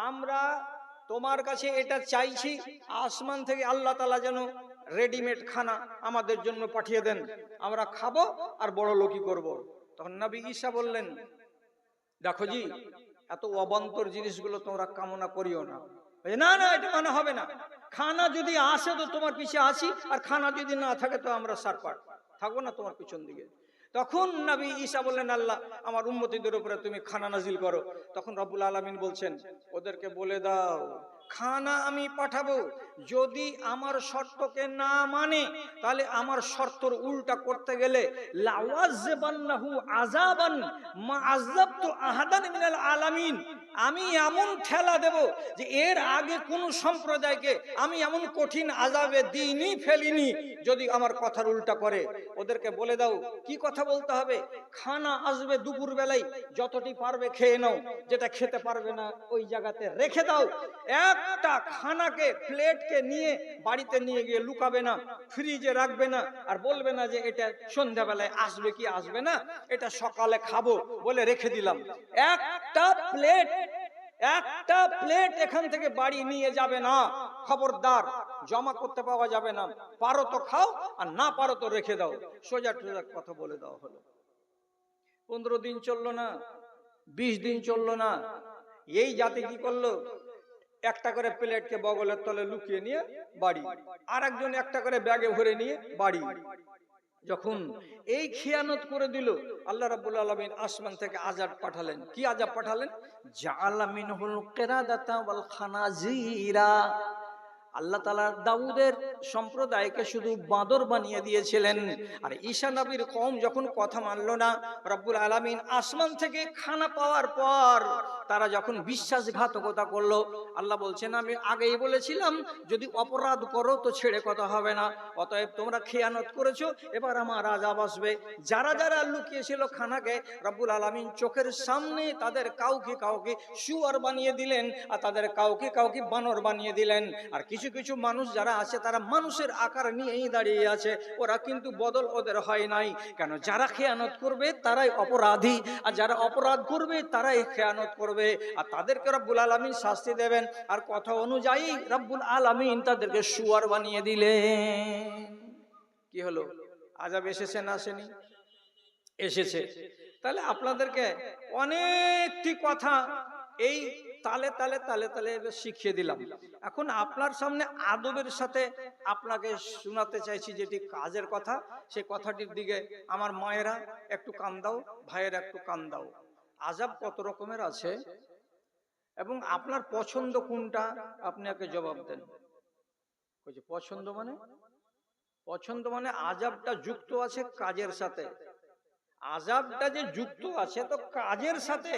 আমরা তোমার কাছে এটা চাইছি, আসমান থেকে আল্লাহ তাআলা যেন রেডিমেড খানা আমাদের জন্য পাঠিয়ে দেন, আমরা খাবো আর বড় লোকই করব। তখন নবী ঈসা বললেন, দেখো জি, এত অবান্তর জিনিসগুলো তোমরা কামনা করিও না, বলে, না না, এটা মানা হবে না। খানা যদি আসে তো তোমার পিছে আসি, আর খানা যদি না থাকে তো আমরা সারপাট থাকবো না তোমার পিছন দিকে। তখন নবী ঈসা বললেন, আল্লাহ আমার উম্মতীদের উপরে তুমি খানা নাজিল করো। তখন রব্বুল আলামিন বলছেন, ওদেরকে বলে দাও খানা আমি পাঠাবো, যদি আমার শর্তকে না মানে তাহলে আমার শর্তর উল্টা করতে গেলে লাওয়াযবান্নাহু আযাবান মা আযাবতু আহাদান মিনাল আলামিন, আমি এমন ঠেলা দেব যে এর আগে কোন সম্প্রদায়কে আমি এমন কঠিন আযাবে দিইনি ফেলিনি যদি আমার কথার উল্টা করে। ওদেরকে বলে দাও কি কথা বলতে হবে, খানা আসবে দুপুর বেলায়, যতটি পারবে খেয়ে নাও, যেটা খেতে পারবে না ওই জায়গাতে রেখে দাও। একটা খানাকে প্লেটকে নিয়ে বাড়িতে নিয়ে গিয়ে লুকাবে না, ফ্রিজে রাখবে না, আর বলবে না যে এটা সন্ধ্যাবেলায় আসবে কি আসবে না, এটা সকালে খাবো বলে রেখে দিলাম। একটা প্লেট এখান থেকে বাড়ি নিয়ে যাবে না, খবরদার, জমা করতে পাওয়া যাবে না। পারো তো খাও, আর না পারো তো রেখে দাও। সোজা সোজা কথা বলে দেওয়া হলো। 15 দিন চললো না, 20 দিন চললো না, এই জাতি কি করলো, একটা করে প্লেটকে বগলের তলে লুকিয়ে নিয়ে বাড়ি, আর একজন একটা করে ব্যাগে ভরে নিয়ে বাড়ি। যখন এই খিয়ানত করে দিল, আল্লাহ রাব্বুল আলামিন আসমান থেকে আযাব পাঠালেন। কি আযাব পাঠালেন? জাআলা মিনহুল কিরাদাতা ওয়াল খানাজিরা। আল্লাহ তাআলা দাউদের সম্প্রদায়কে শুধু বাঁদর বানিয়ে দিয়েছিলেন। আর ঈসা নবীর কওম যখন কথা মানলো না, রব্বুল আলামিন আসমান থেকে খানা পাওয়ার পর তারা যখন বিশ্বাসঘাতকতা করলো, আল্লাহ বলছেন আমি আগেই বলেছিলাম যদি অপরাধ করো তো ছেড়ে কথা হবে না, অতএব তোমরা খেয়ানত করেছো, এবার আমার আযাব আসবে। যারা যারা লুকিয়েছিল খানাকে, রব্বুল আলামিন চোখের সামনে তাদের কাউকে কাউকে শুয়োর বানিয়ে দিলেন, আর তাদের কাউকে কাউকে বানর বানিয়ে দিলেন। আর কিছু কিছু মানুষ যারা আছে তারা মানুষের আকার নিয়েই দাঁড়িয়ে আছে, ওরা কিন্তু বদল ওদের হয় নাই। কেন? যারা খেয়ানত করবে তারাই অপরাধী, আর যারা অপরাধ করবে তারাই খেয়ানত করবে, আর তাদেরকে রব্বুল আলামিন শাস্তি দেবেন। আর কথা অনুযায়ী রব্বুল আলামিন তাদেরকে শুয়োর বানিয়ে দিলেন। কি হলো? আযাব এসেছে না আসেনি? এসেছে। তাহলে আপনাদেরকে অনেকটি কথা এই তালে তালে তালে তালে শিখিয়ে দিলাম। এখন আপনার সামনে আদবের সাথে আপনাকে শোনাতে চাইছি যেটি কাজের কথা, সেই কথাটির দিকে আমার মায়েরা একটু কান দাও, ভাইয়েরা একটু কান দাও। আযাব কত রকমের আছে এবং আপনার পছন্দ কোনটা আপনি একে জবাব দেন। পছন্দ মানে? পছন্দ মানে আযাবটা যুক্ত আছে কাজের সাথে। আযাবটা যে যুক্ত আছে তো কাজের সাথে,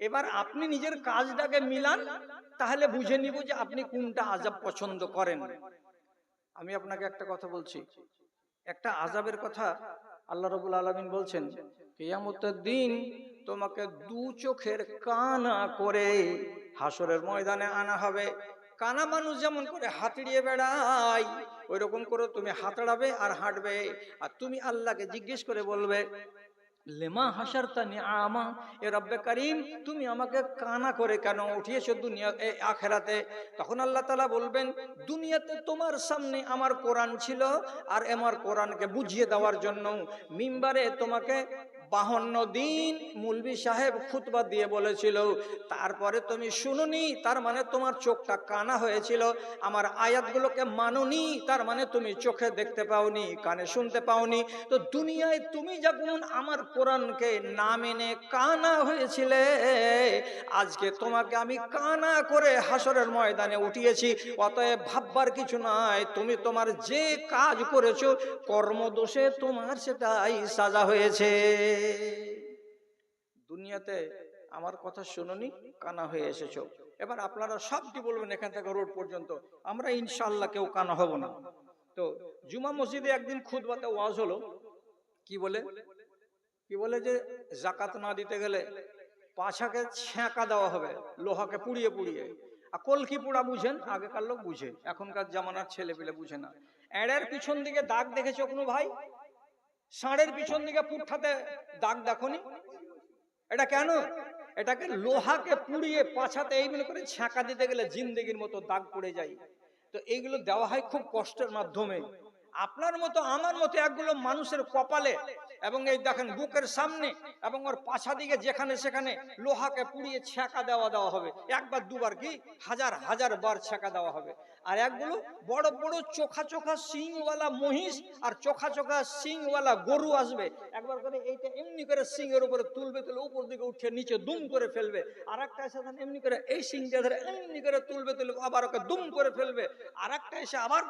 এবার আপনি নিজের কাজটাকে মিলান, তাহলে বুঝে নিব যে আপনি কোনটা আযাব পছন্দ করেন। আমি আপনাকে একটা কথা বলছি, একটা আযাবের কথা আল্লাহ রাব্বুল আলামিন বলছেন, কিয়ামতের দিন তোমাকে দু চোখের কানা করে হাসরের ময়দানে আনা হবে। কানা মানুষ যেমন করে হাতড়িয়ে বেড়ায়, ওই রকম করে তুমি হাতড়াবে আর হাঁটবে, আর তুমি আল্লাহকে জিজ্ঞেস করে বলবে, লেমা হাসারতানি আমা, এ রব্বে করিম তুমি আমাকে কানা করে কেন উঠিয়েছো দুনিয়া আখেরাতে? তখন আল্লাহ তাআলা বলবেন, দুনিয়াতে তোমার সামনে আমার কোরআন ছিল, আর আমার কোরআনকে বুঝিয়ে দেওয়ার জন্য মিম্বারে তোমাকে 52 দিন মুলবি সাহেব খুতবা দিয়ে বলেছিল, তারপরে তুমি শুনোনি, তার মানে তোমার চোখটা কানা হয়েছিল। আমার আয়াতগুলোকে মানোনি, তার মানে তুমি চোখে দেখতে পাওনি, কানে শুনতে পাওনি। তো দুনিয়ায় তুমি যখন আমার কোরআনকে না মেনে কানা হয়েছিলে, আজকে তোমাকে আমি কানা করে হাসরের ময়দানে উঠিয়েছি। অতএব ভাববার কিছু নাই, তুমি তোমার যে কাজ করেছো কর্মদোষে তোমার সেটাই সাজা হয়েছে। দুনিয়াতে আমার কথা শুনোনি, কানা হয়ে এসেছো। এবার আপনারা সবটি বলবেন এখান থেকে রোড পর্যন্ত, আমরা ইনশাআল্লাহ কেউ কানা হব না। তো জুমা মসজিদে একদিন খুতবাতে ওয়াজ হলো, কি বলে যে যাকাত না দিতে গেলে পাছাকে ছ্যাঁকা দেওয়া হবে, লোহাকে পুড়িয়ে পুড়িয়ে। আর কলকি পোড়া বুঝেন, আগেকার লোক বুঝে, এখনকার জামানার ছেলে পেলে বুঝে না। এড়ের পিছন দিকে দাগ দেখেছো কোনো ভাই? ষাঁড়ের পিছন দিকে পুট্ঠাতে দাগ দেখনি? এটা কেন? এটাকে লোহাকে পুড়িয়ে পাছাতে এইগুলো করে ছ্যাঁকা দিতে গেলে জিন্দেগির মতো দাগ পড়ে যায়। তো এইগুলো দেওয়া হয় খুব কষ্টের মাধ্যমে। আপনার মতো আমার মতো একগুলো মানুষের কপালে এবং এই দেখেন বুকের সামনে এবং ওর পাছা দিকে যেখানে সেখানে লোহাকে পুড়িয়ে ছ্যাঁকা দেওয়া হবে, একবার দুবার কি হাজার হাজার বার ছ্যাঁকা দেওয়া হবে। আর একগুলো বড় বড় চোখা চোখা সিংওয়ালা মহিষ আর চোখা চোখা সিংওয়ালা গরু আসবে, একবার করে এইটা এমনি করে সিংয়ের উপরে তুলবে, তুলে উপর দিকে উঠে নিচে দুম করে ফেলবে, আর একটা এসে এমনি করে এই সিংটা ধরে এমনি করে তুলবে, তুলে আবার ওকে দুম করে ফেলবে, আর একটা এসে আবার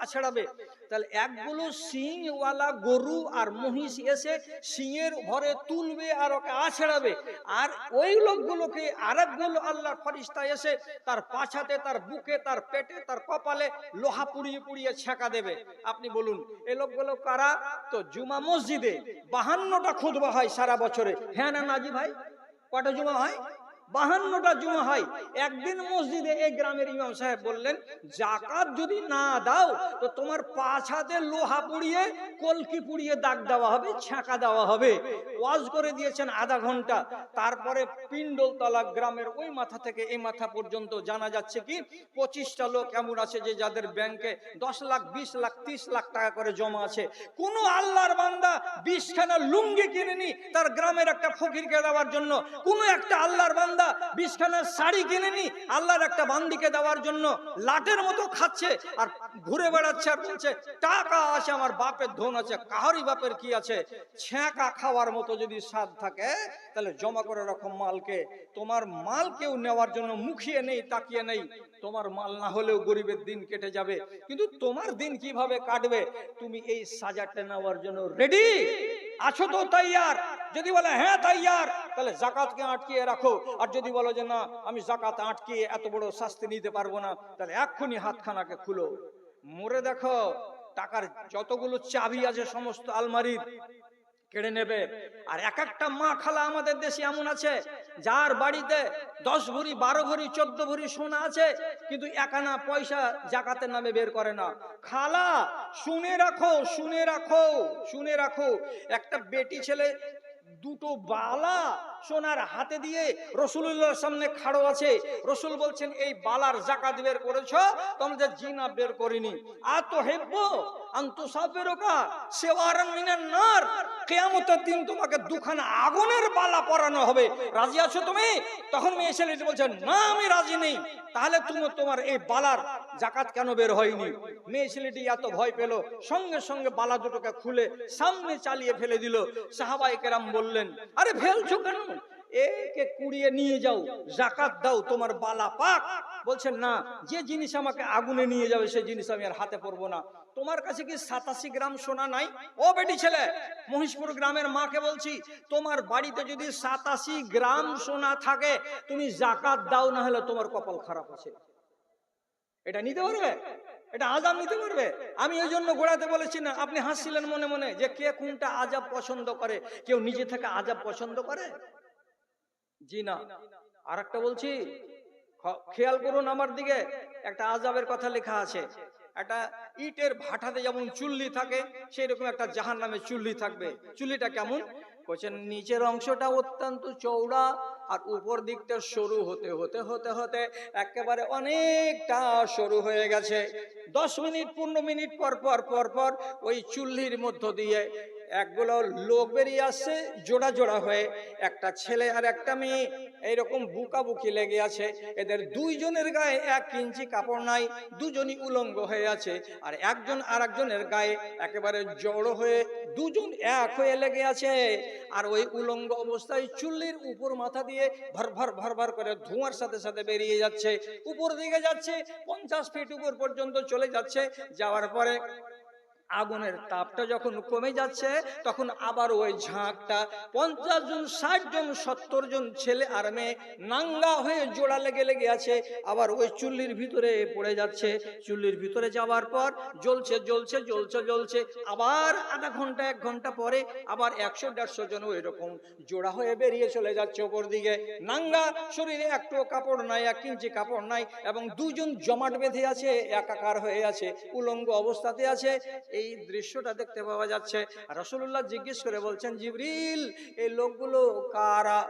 আছড়াবে। তাহলে একগুলো সিংওয়ালা গরু আর মহিষ এসে সিংয়ের ভরে তুলবে আর ওকে আছড়াবে, আর ওই লোকগুলোকে আরেকগুলো আল্লাহর ফেরেশতা এসে তার পাছাতে, তার বুকে, তার পেটে, তার কপালে লোহা পুড়িয়ে পুড়িয়ে ছ্যাঁকা দেবে। আপনি বলুন এই লোকগুলো কারা? তো জুমা মসজিদে 52টা খুতবা হয় সারা বছরে, হ্যাঁ না নাজি ভাই? কটা জুমা হয়? 52টা জুমা হয়। একদিন মসজিদে এই গ্রামের ইমাম সাহেব বললেন, জাকাত যদি না দাও তো তোমার পাছাতে লোহা পুড়িয়ে কলকি পুড়িয়ে দাগ দেওয়া হবে, ছ্যাঁকা দেওয়া হবে। ওয়াজ করে দিয়েছেন আধা ঘন্টা। তারপরে পিণ্ডলতলা গ্রামের ওই মাথা থেকে এই মাথা পর্যন্ত জানা যাচ্ছে কি 25টা লোক এমন আছে যে যাদের ব্যাংকে 10 লাখ, 20 লাখ, 30 লাখ টাকা করে জমা আছে। কোন আল্লাহর বান্দা 20খানা লুঙ্গি কিনেনি তার গ্রামের একটা ফকিরকে দেওয়ার জন্য, কোন একটা আল্লাহর বান্দা 20খানা শাড়ি কিনেনি আল্লাহর একটা বান্দিকে দেওয়ার জন্য। লাটের মতো খাচ্ছে আর ঘুরে বেড়াচ্ছে আর বলছে টাকা আছে, আমার বাপের ধন আছে। কাহারই বাপের কি আছে? ছ্যাঁকা খাওয়ার মতো যদি স্বাদ থাকে তাহলে জমা করে রাখো মালকে। তোমার মাল কেউ নেওয়ার জন্য মুখিয়ে নেই, তাকিয়ে নেই। তোমার মাল না হলেও গরিবের দিন কেটে যাবে, কিন্তু তোমার দিন কিভাবে কাটবে তুমি এই সাজাটা নেওয়ার জন্য রেডি আছো তো? তাইয়ার? যদি বলে হ্যাঁ তাইয়ার, তাহলে জাকাতকে আটকিয়ে রাখো। আর যদি বলো যে না আমি জাকাত আটকিয়ে এত বড় শাস্তি নিতে পারবো না, তাহলে এক্ষুনি হাতখানাকে খুলো, মরে দেখো টাকার যতগুলো চাবি আছে সমস্ত আলমারির কেড়ে নেবে। আর এক একটা মা খালা আমাদের দেশে এমন আছে যার বাড়িতে 10 ভরি, 12 ভরি, 14 ভরি সোনা আছে, কিন্তু একানা পয়সা জাকাতের নামে বের করে না। খালা শুনে রাখো, শুনে রাখো, শুনে রাখো, একটা বেটি ছেলে দুটো বালা সোনার হাতে দিয়ে রাসূলুল্লাহর সামনে খাড়ো আছে। রাসূল বলছেন এই বালার যাকাত বের করেছো, তোমাদের জিনা বের করিনি। আতো হেব্বো আনতুসাফিরুকা সিওয়ারান মিনান নার, কিয়ামতের দিন তোমাকে দুখানা আগুনের বালা পরানো হবে, রাজি আছো তুমি? তখন মেয়ে ছেলেটি বলছে না আমি রাজি নেই। তাহলে তুমি তোমার এই বালার যাকাত কেন বের হয়নি? মেয়ে ছেলেটি এত ভয় পেল, সঙ্গে সঙ্গে বালা দুটোকে খুলে সামনে চালিয়ে ফেলে দিল। সাহাবায়ে কেরাম বললেন আরে ফেলছো কেন? একে কুড়িয়ে নিয়ে যাও, যাকাত দাও, তোমার বালা পাক। বলছেন না, যে জিনিস আমাকে আগুনে নিয়ে যাবে সেই জিনিস আমি আর হাতে পরবো না। তোমার কাছে কি 87 গ্রাম সোনা নাই? ও বেটি ছেলে, মহিষপুর গ্রামের মাকে বলছি, তোমার বাড়িতে যদি 87 গ্রাম সোনা থাকে তুমি যাকাত দাও, না হলে তোমার কপাল খারাপ আছে। এটা নিতে পারবে? এটা আজাব নিতে পারবে? আমি ওই জন্য গোড়াতে বলেছি না, আপনি হাসছিলেন মনে মনে যে কে কোনটা আজাব পছন্দ করে। কেউ নিজে থেকে আজাব পছন্দ করে? জি না। আর একটা বলছি, খেয়াল করুন আমার দিকে, একটা আজাবের কথা লেখা আছে। একটা ইটের ভাটাতে যেমন চুল্লি থাকে সেই রকম একটা জাহান্নামে চুল্লি থাকবে। চুল্লিটা কেমন? বলছেন নিচের অংশটা অত্যন্ত চওড়া আর উপর দিকটা সরু হতে হতে হতে হতে একেবারে অনেকটা সরু হয়ে গেছে। 10 মিনিট 15 মিনিট পর পর পর পর ওই চুল্লির মধ্য দিয়ে একগুলো লোক বেরিয়ে আসছে জোড়া জোড়া হয়ে, একটা ছেলে আর একটা মেয়ে, এইরকম বুকাবুকি লেগে আছে। এদের দুইজনের গায়ে 1 ইঞ্চি কাপড় নাই, দুজনই উলঙ্গ হয়ে আছে। আর একজন আর একজনের গায়ে একেবারে জড়ো হয়ে দুজন এক হয়ে লেগে আছে। আর ওই উলঙ্গ অবস্থায় চুল্লির উপর মাথা দিয়ে ভর ভর ভর ভর করে ধোঁয়ার সাথে সাথে বেরিয়ে যাচ্ছে, উপর দিকে যাচ্ছে, 50 ফিট উপর পর্যন্ত চলে যাচ্ছে। যাওয়ার পরে আগুনের তাপটা যখন কমে যাচ্ছে তখন আবার ওই ঝাঁকটা 50 জন, 60 জন, 70 জন ছেলে আর মেয়ে নাঙ্গা হয়ে জোড়া লেগে লেগে আছে, আবার ওই চুল্লির ভিতরে পড়ে যাচ্ছে। চুল্লির ভিতরে যাওয়ার পর জ্বলছে জ্বলছে জ্বলছে জ্বলছে, আবার আধা ঘন্টা 1 ঘন্টা পরে আবার 100-150 জন ওই রকম জোড়া হয়ে বেরিয়ে চলে যাচ্ছে ওপর দিকে। নাঙ্গা, শরীরে একটু কাপড় নাই, 1 ইঞ্চি কাপড় নাই, এবং দুজন জমাট বেঁধে আছে, একাকার হয়ে আছে, উলঙ্গ অবস্থাতে আছে। এই দৃশ্যটা দেখতে পাওয়া যাচ্ছে। রাসূলুল্লাহ জিজ্ঞেস করে বলছেন জিবরিল এই লোকগুলো কারা?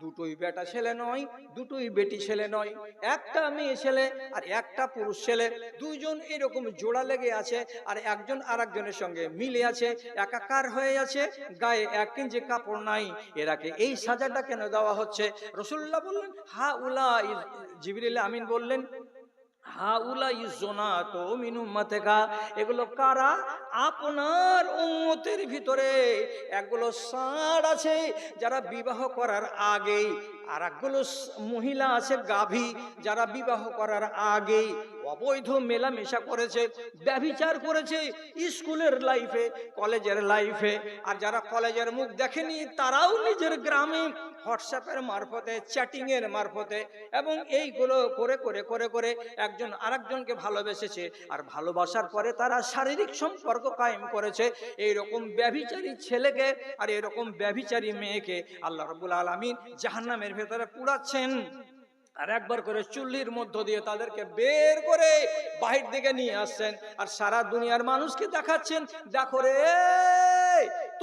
দুটোই বেটা ছেলে নয়, দুটোই বেটি ছেলে নয়, একটা মেয়ে ছেলে আর একটা পুরুষ ছেলে, দুইজন এরকম জোড়া লেগে আছে, আর একজন আরেকজনের সঙ্গে মিলে আছে, একাকার হয়ে আছে, গায়ে 1 ইঞ্চি কাপড় নাই। এরাকে এই সাজাটা কেন দেওয়া হচ্ছে? রাসূলুল্লাহ বললেন হা উলা, জিবরিল আমিন বললেন হাউলা ইজনাতো মিন উম্মাতিকা, এগুলো কারা? আপনার উম্মতের ভিতরে একগুলো ষাঁড় আছে যারা বিবাহ করার আগেই, আর একগুলো মহিলা আছে গাভী যারা বিবাহ করার আগেই অবৈধ মেলামেশা করেছে, ব্যভিচার করেছে স্কুলের লাইফে, কলেজের লাইফে। আর যারা কলেজের মুখ দেখেনি তারাও নিজের গ্রামে হোয়াটসঅ্যাপের মারফতে, চ্যাটিং এর মারফতে এবং এইগুলো করে করে করে করে একজন আরেকজনকে ভালোবেসেছে, আর ভালোবাসার পরে তারা শারীরিক সম্পর্ক কায়েম করেছে। এইরকম ব্যভিচারী ছেলেকে আর এরকম ব্যভিচারী মেয়েকে আল্লাহ রাব্বুল আলামিন জাহান্নামের ভেতরে পুড়াচ্ছেন, আর একবার করে চুল্লির মধ্য দিয়ে তাদেরকে বের করে বাহির দিকে নিয়ে আসছেন, আর সারা দুনিয়ার মানুষকে দেখাচ্ছেন, দেখো রে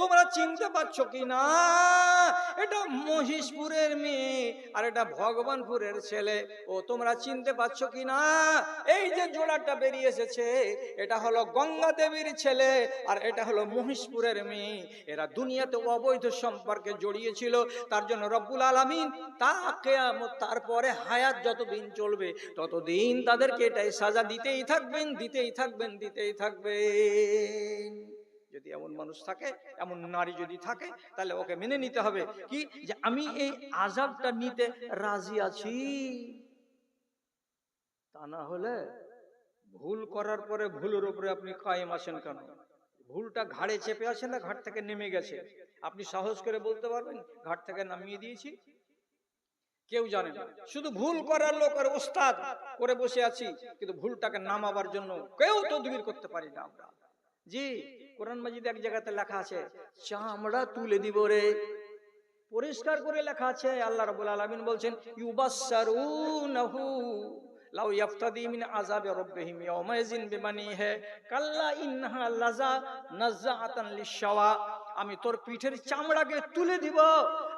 তোমরা চিনতে পারছো কি না, এটা মহিষপুরের মেয়ে আর এটা ভগবানপুরের ছেলে। ও তোমরা চিনতে পারছো কি না, এই যে জোড়াটা বেরিয়ে এসেছে এটা হলো গঙ্গা দেবীর ছেলে আর এটা হলো মহিষপুরের মেয়ে। এরা দুনিয়াতে অবৈধ সম্পর্কে জড়িয়েছিল, তার জন্য রব্বুল আলামিন তা কিয়ামত, তারপরে হায়াত যতদিন চলবে ততদিন তাদেরকে এটাই সাজা দিতেই থাকবেন, দিতেই থাকবেন, দিতেই থাকবেন। যদি এমন মানুষ থাকে, এমন নারী যদি থাকে, তাহলে ওকে মেনে নিতে হবে কি, যে আমি এই আযাবটা নিতে রাজি আছি। তা না হলে ভুল করার পরে ভুলের উপরে আপনি কায়েম আছেন কেন? ভুলটা ঘাড়ে চেপে আছে না ঘাট থেকে নেমে গেছে? আপনি সাহস করে বলতে পারবেন ঘাট থেকে নামিয়ে দিয়েছি? কেউ জানে না, শুধু ভুল করার লোক আর ওস্তাদ করে বসে আছি, কিন্তু ভুলটাকে নামাবার জন্য কেউ তদবির করতে পারি না আমরা। জি, কোরআন মাজিদ এক জায়গাতে লেখা আছে চামড়া তুলে দিব রে, পরিষ্কার করে লেখা আছে। আল্লাহ রাব্বুল আলামিন বলছেন ইউবাসসারুনাহু লাউ ইয়াফতাদি মিন আযাবি রাব্বিহিম ইয়াওমাইযিন বিমানিহি কাল্লা ইন্নাহা লাযা নাযাআতান লিশাওয়া, আমি তোর পিঠের চামড়াকে তুলে দিব।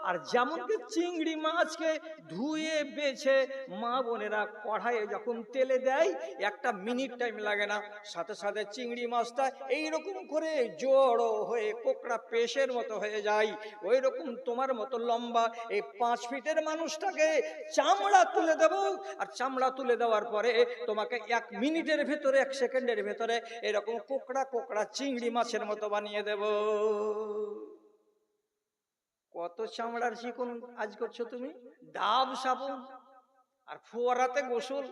আর যেমন কি চিংড়ি মাছকে ধুয়ে বেছে মা বোনেরা কড়াইয়ে যখন তেলে দেয় 1 মিনিট টাইম লাগে না, সাথে সাথে চিংড়ি মাছটা এইরকম করে জড়ো হয়ে কোকড়া পেশের মতো হয়ে যায়। ওই রকম তোমার মতো লম্বা এই 5 ফিটের মানুষটাকে চামড়া তুলে দেব, আর চামড়া তুলে দেওয়ার পরে তোমাকে 1 মিনিটের ভেতরে 1 সেকেন্ডের ভেতরে এরকম কোকড়া কোকড়া চিংড়ি মাছের মতো বানিয়ে দেব। কত চামড়ার চিকন আজ করছো তুমি, ডাব সাবুন আর ফোয়ারাতে গোসল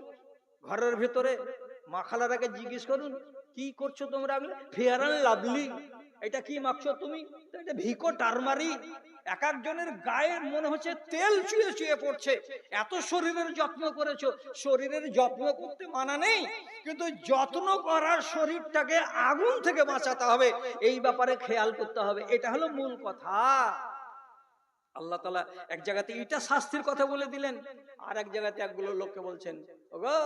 ঘরের ভেতরে। মা খালারাকে জিজ্ঞেস করুন কি করছো তোমরা, ফেয়ার অ্যান্ড লাভলি, এটা কি মাখছো তুমি? এটা ভিকো টারমারি। এক একজনের গায়ে মনে হচ্ছে তেল চুয়ে চুয়ে পড়ছে, এত শরীরের যত্ন করেছো। শরীরের যত্ন করতে মানা নেই, কিন্তু যত্ন করার শরীরটাকে আগুন থেকে বাঁচাতে হবে, এই ব্যাপারে খেয়াল করতে হবে। এটা হলো মূল কথা। আল্লাহ তাআলা এক জায়গাতে এটা শাস্তির কথা বলে দিলেন, আর এক জায়গাতে একগুলো লোককে বলছেন ওগো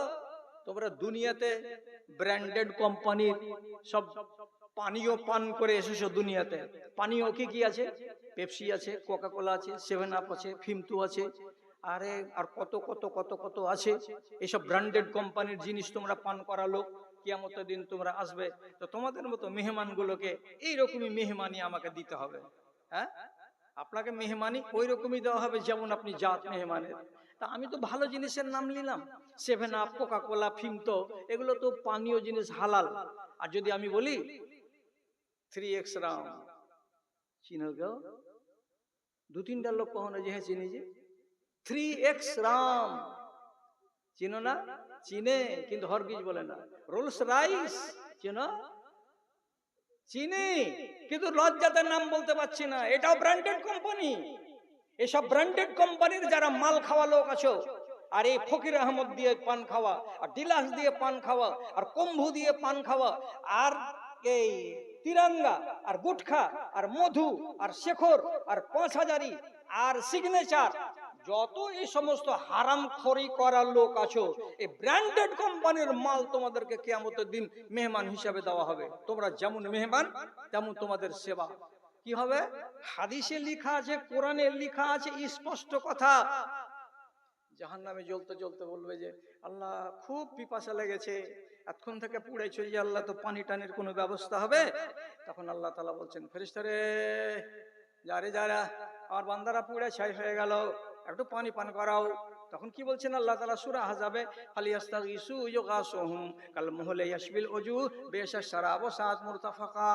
তোমরা দুনিয়াতে ব্র্যান্ডেড কোম্পানির সব পানীয় পান করে এসেছো। দুনিয়াতে পানীয় কি কি আছে? পেপসি আছে, কোকা কোলা আছে, 7 আপ আছে, ফিমতু আছে, আরে আর কত কত কত কত আছে। এইসব ব্র্যান্ডেড কোম্পানির জিনিস তোমরা পান করা লোক, কিয়ামতের দিন তোমরা আসবে, তো তোমাদের মতো মেহমানগুলোকে এইরকমই মেহমানি আমাকে দিতে হবে। হ্যাঁ, আপনাকে মেহমানি ওই রকমই দেওয়া হবে যেমন আপনি জাত মেহমানের। তা আমি তো ভালো জিনিসের নাম নিলাম, 7 আপ, কোকা কোলা, ফিমতো, এগুলো তো পানীয় জিনিস, হালাল। আর যদি আমি বলি 3x রাম, চিনো গো? 2-3টা লোক কখনো যে হ্যাঁ চিনি, যে 3x রাম চিনো না? চিনে, কিন্তু হরগিজ বলে না। রোলস রাইস চিনো? চিনি, কিন্তু লজ্জাতে নাম বলতে পারছি না। এটাও ব্র্যান্ডেড কোম্পানি। এসব ব্র্যান্ডেড কোম্পানির যারা মাল খাওয়া লোক আছো, আর এই ফকির আহমদ দিয়ে পান খাওয়া, আর ডিলাক্স দিয়ে পান খাওয়া, আর কম্বু দিয়ে পান খাওয়া, আর এই তিরঙ্গা, আর গুটখা, আর মধু, আর শেখর, আর 5000ই, আর সিগনেচার, যত এই সমস্ত হারামখোরি করা লোক আছো, এই ব্র্যান্ডেড কোম্পানির মাল তোমাদেরকে কিয়ামতের দিন মেহমান হিসাবে দেওয়া হবে। তোমরা যেমন মেহমান তেমন তোমাদের সেবা। কি হবে? হাদিসে লেখা আছে, কোরআনে লেখা আছে, স্পষ্ট কথা। জাহান্নামে জ্বলতে জ্বলতে বলবে যে আল্লাহ খুব পিপাসা লেগেছে, এতক্ষণ থেকে পুড়েছে, যে আল্লাহ তো পানি টানির কোনো ব্যবস্থা হবে? তখন আল্লাহ তাআলা বলছেন, ফেরেশতারে যারা আমার বান্দারা পুড়ে ছাই হয়ে গেল, একটু পানি পান করাও। তখন কি বলছেন আল্লাহ তাআলা সূরা আহজাবে, ফালিয়াস্তাগিসু ইউগাসুহুম কাল মুহলি ইয়াশবিল উজু বিশাশ শারাব সাত মুরতাফাকা।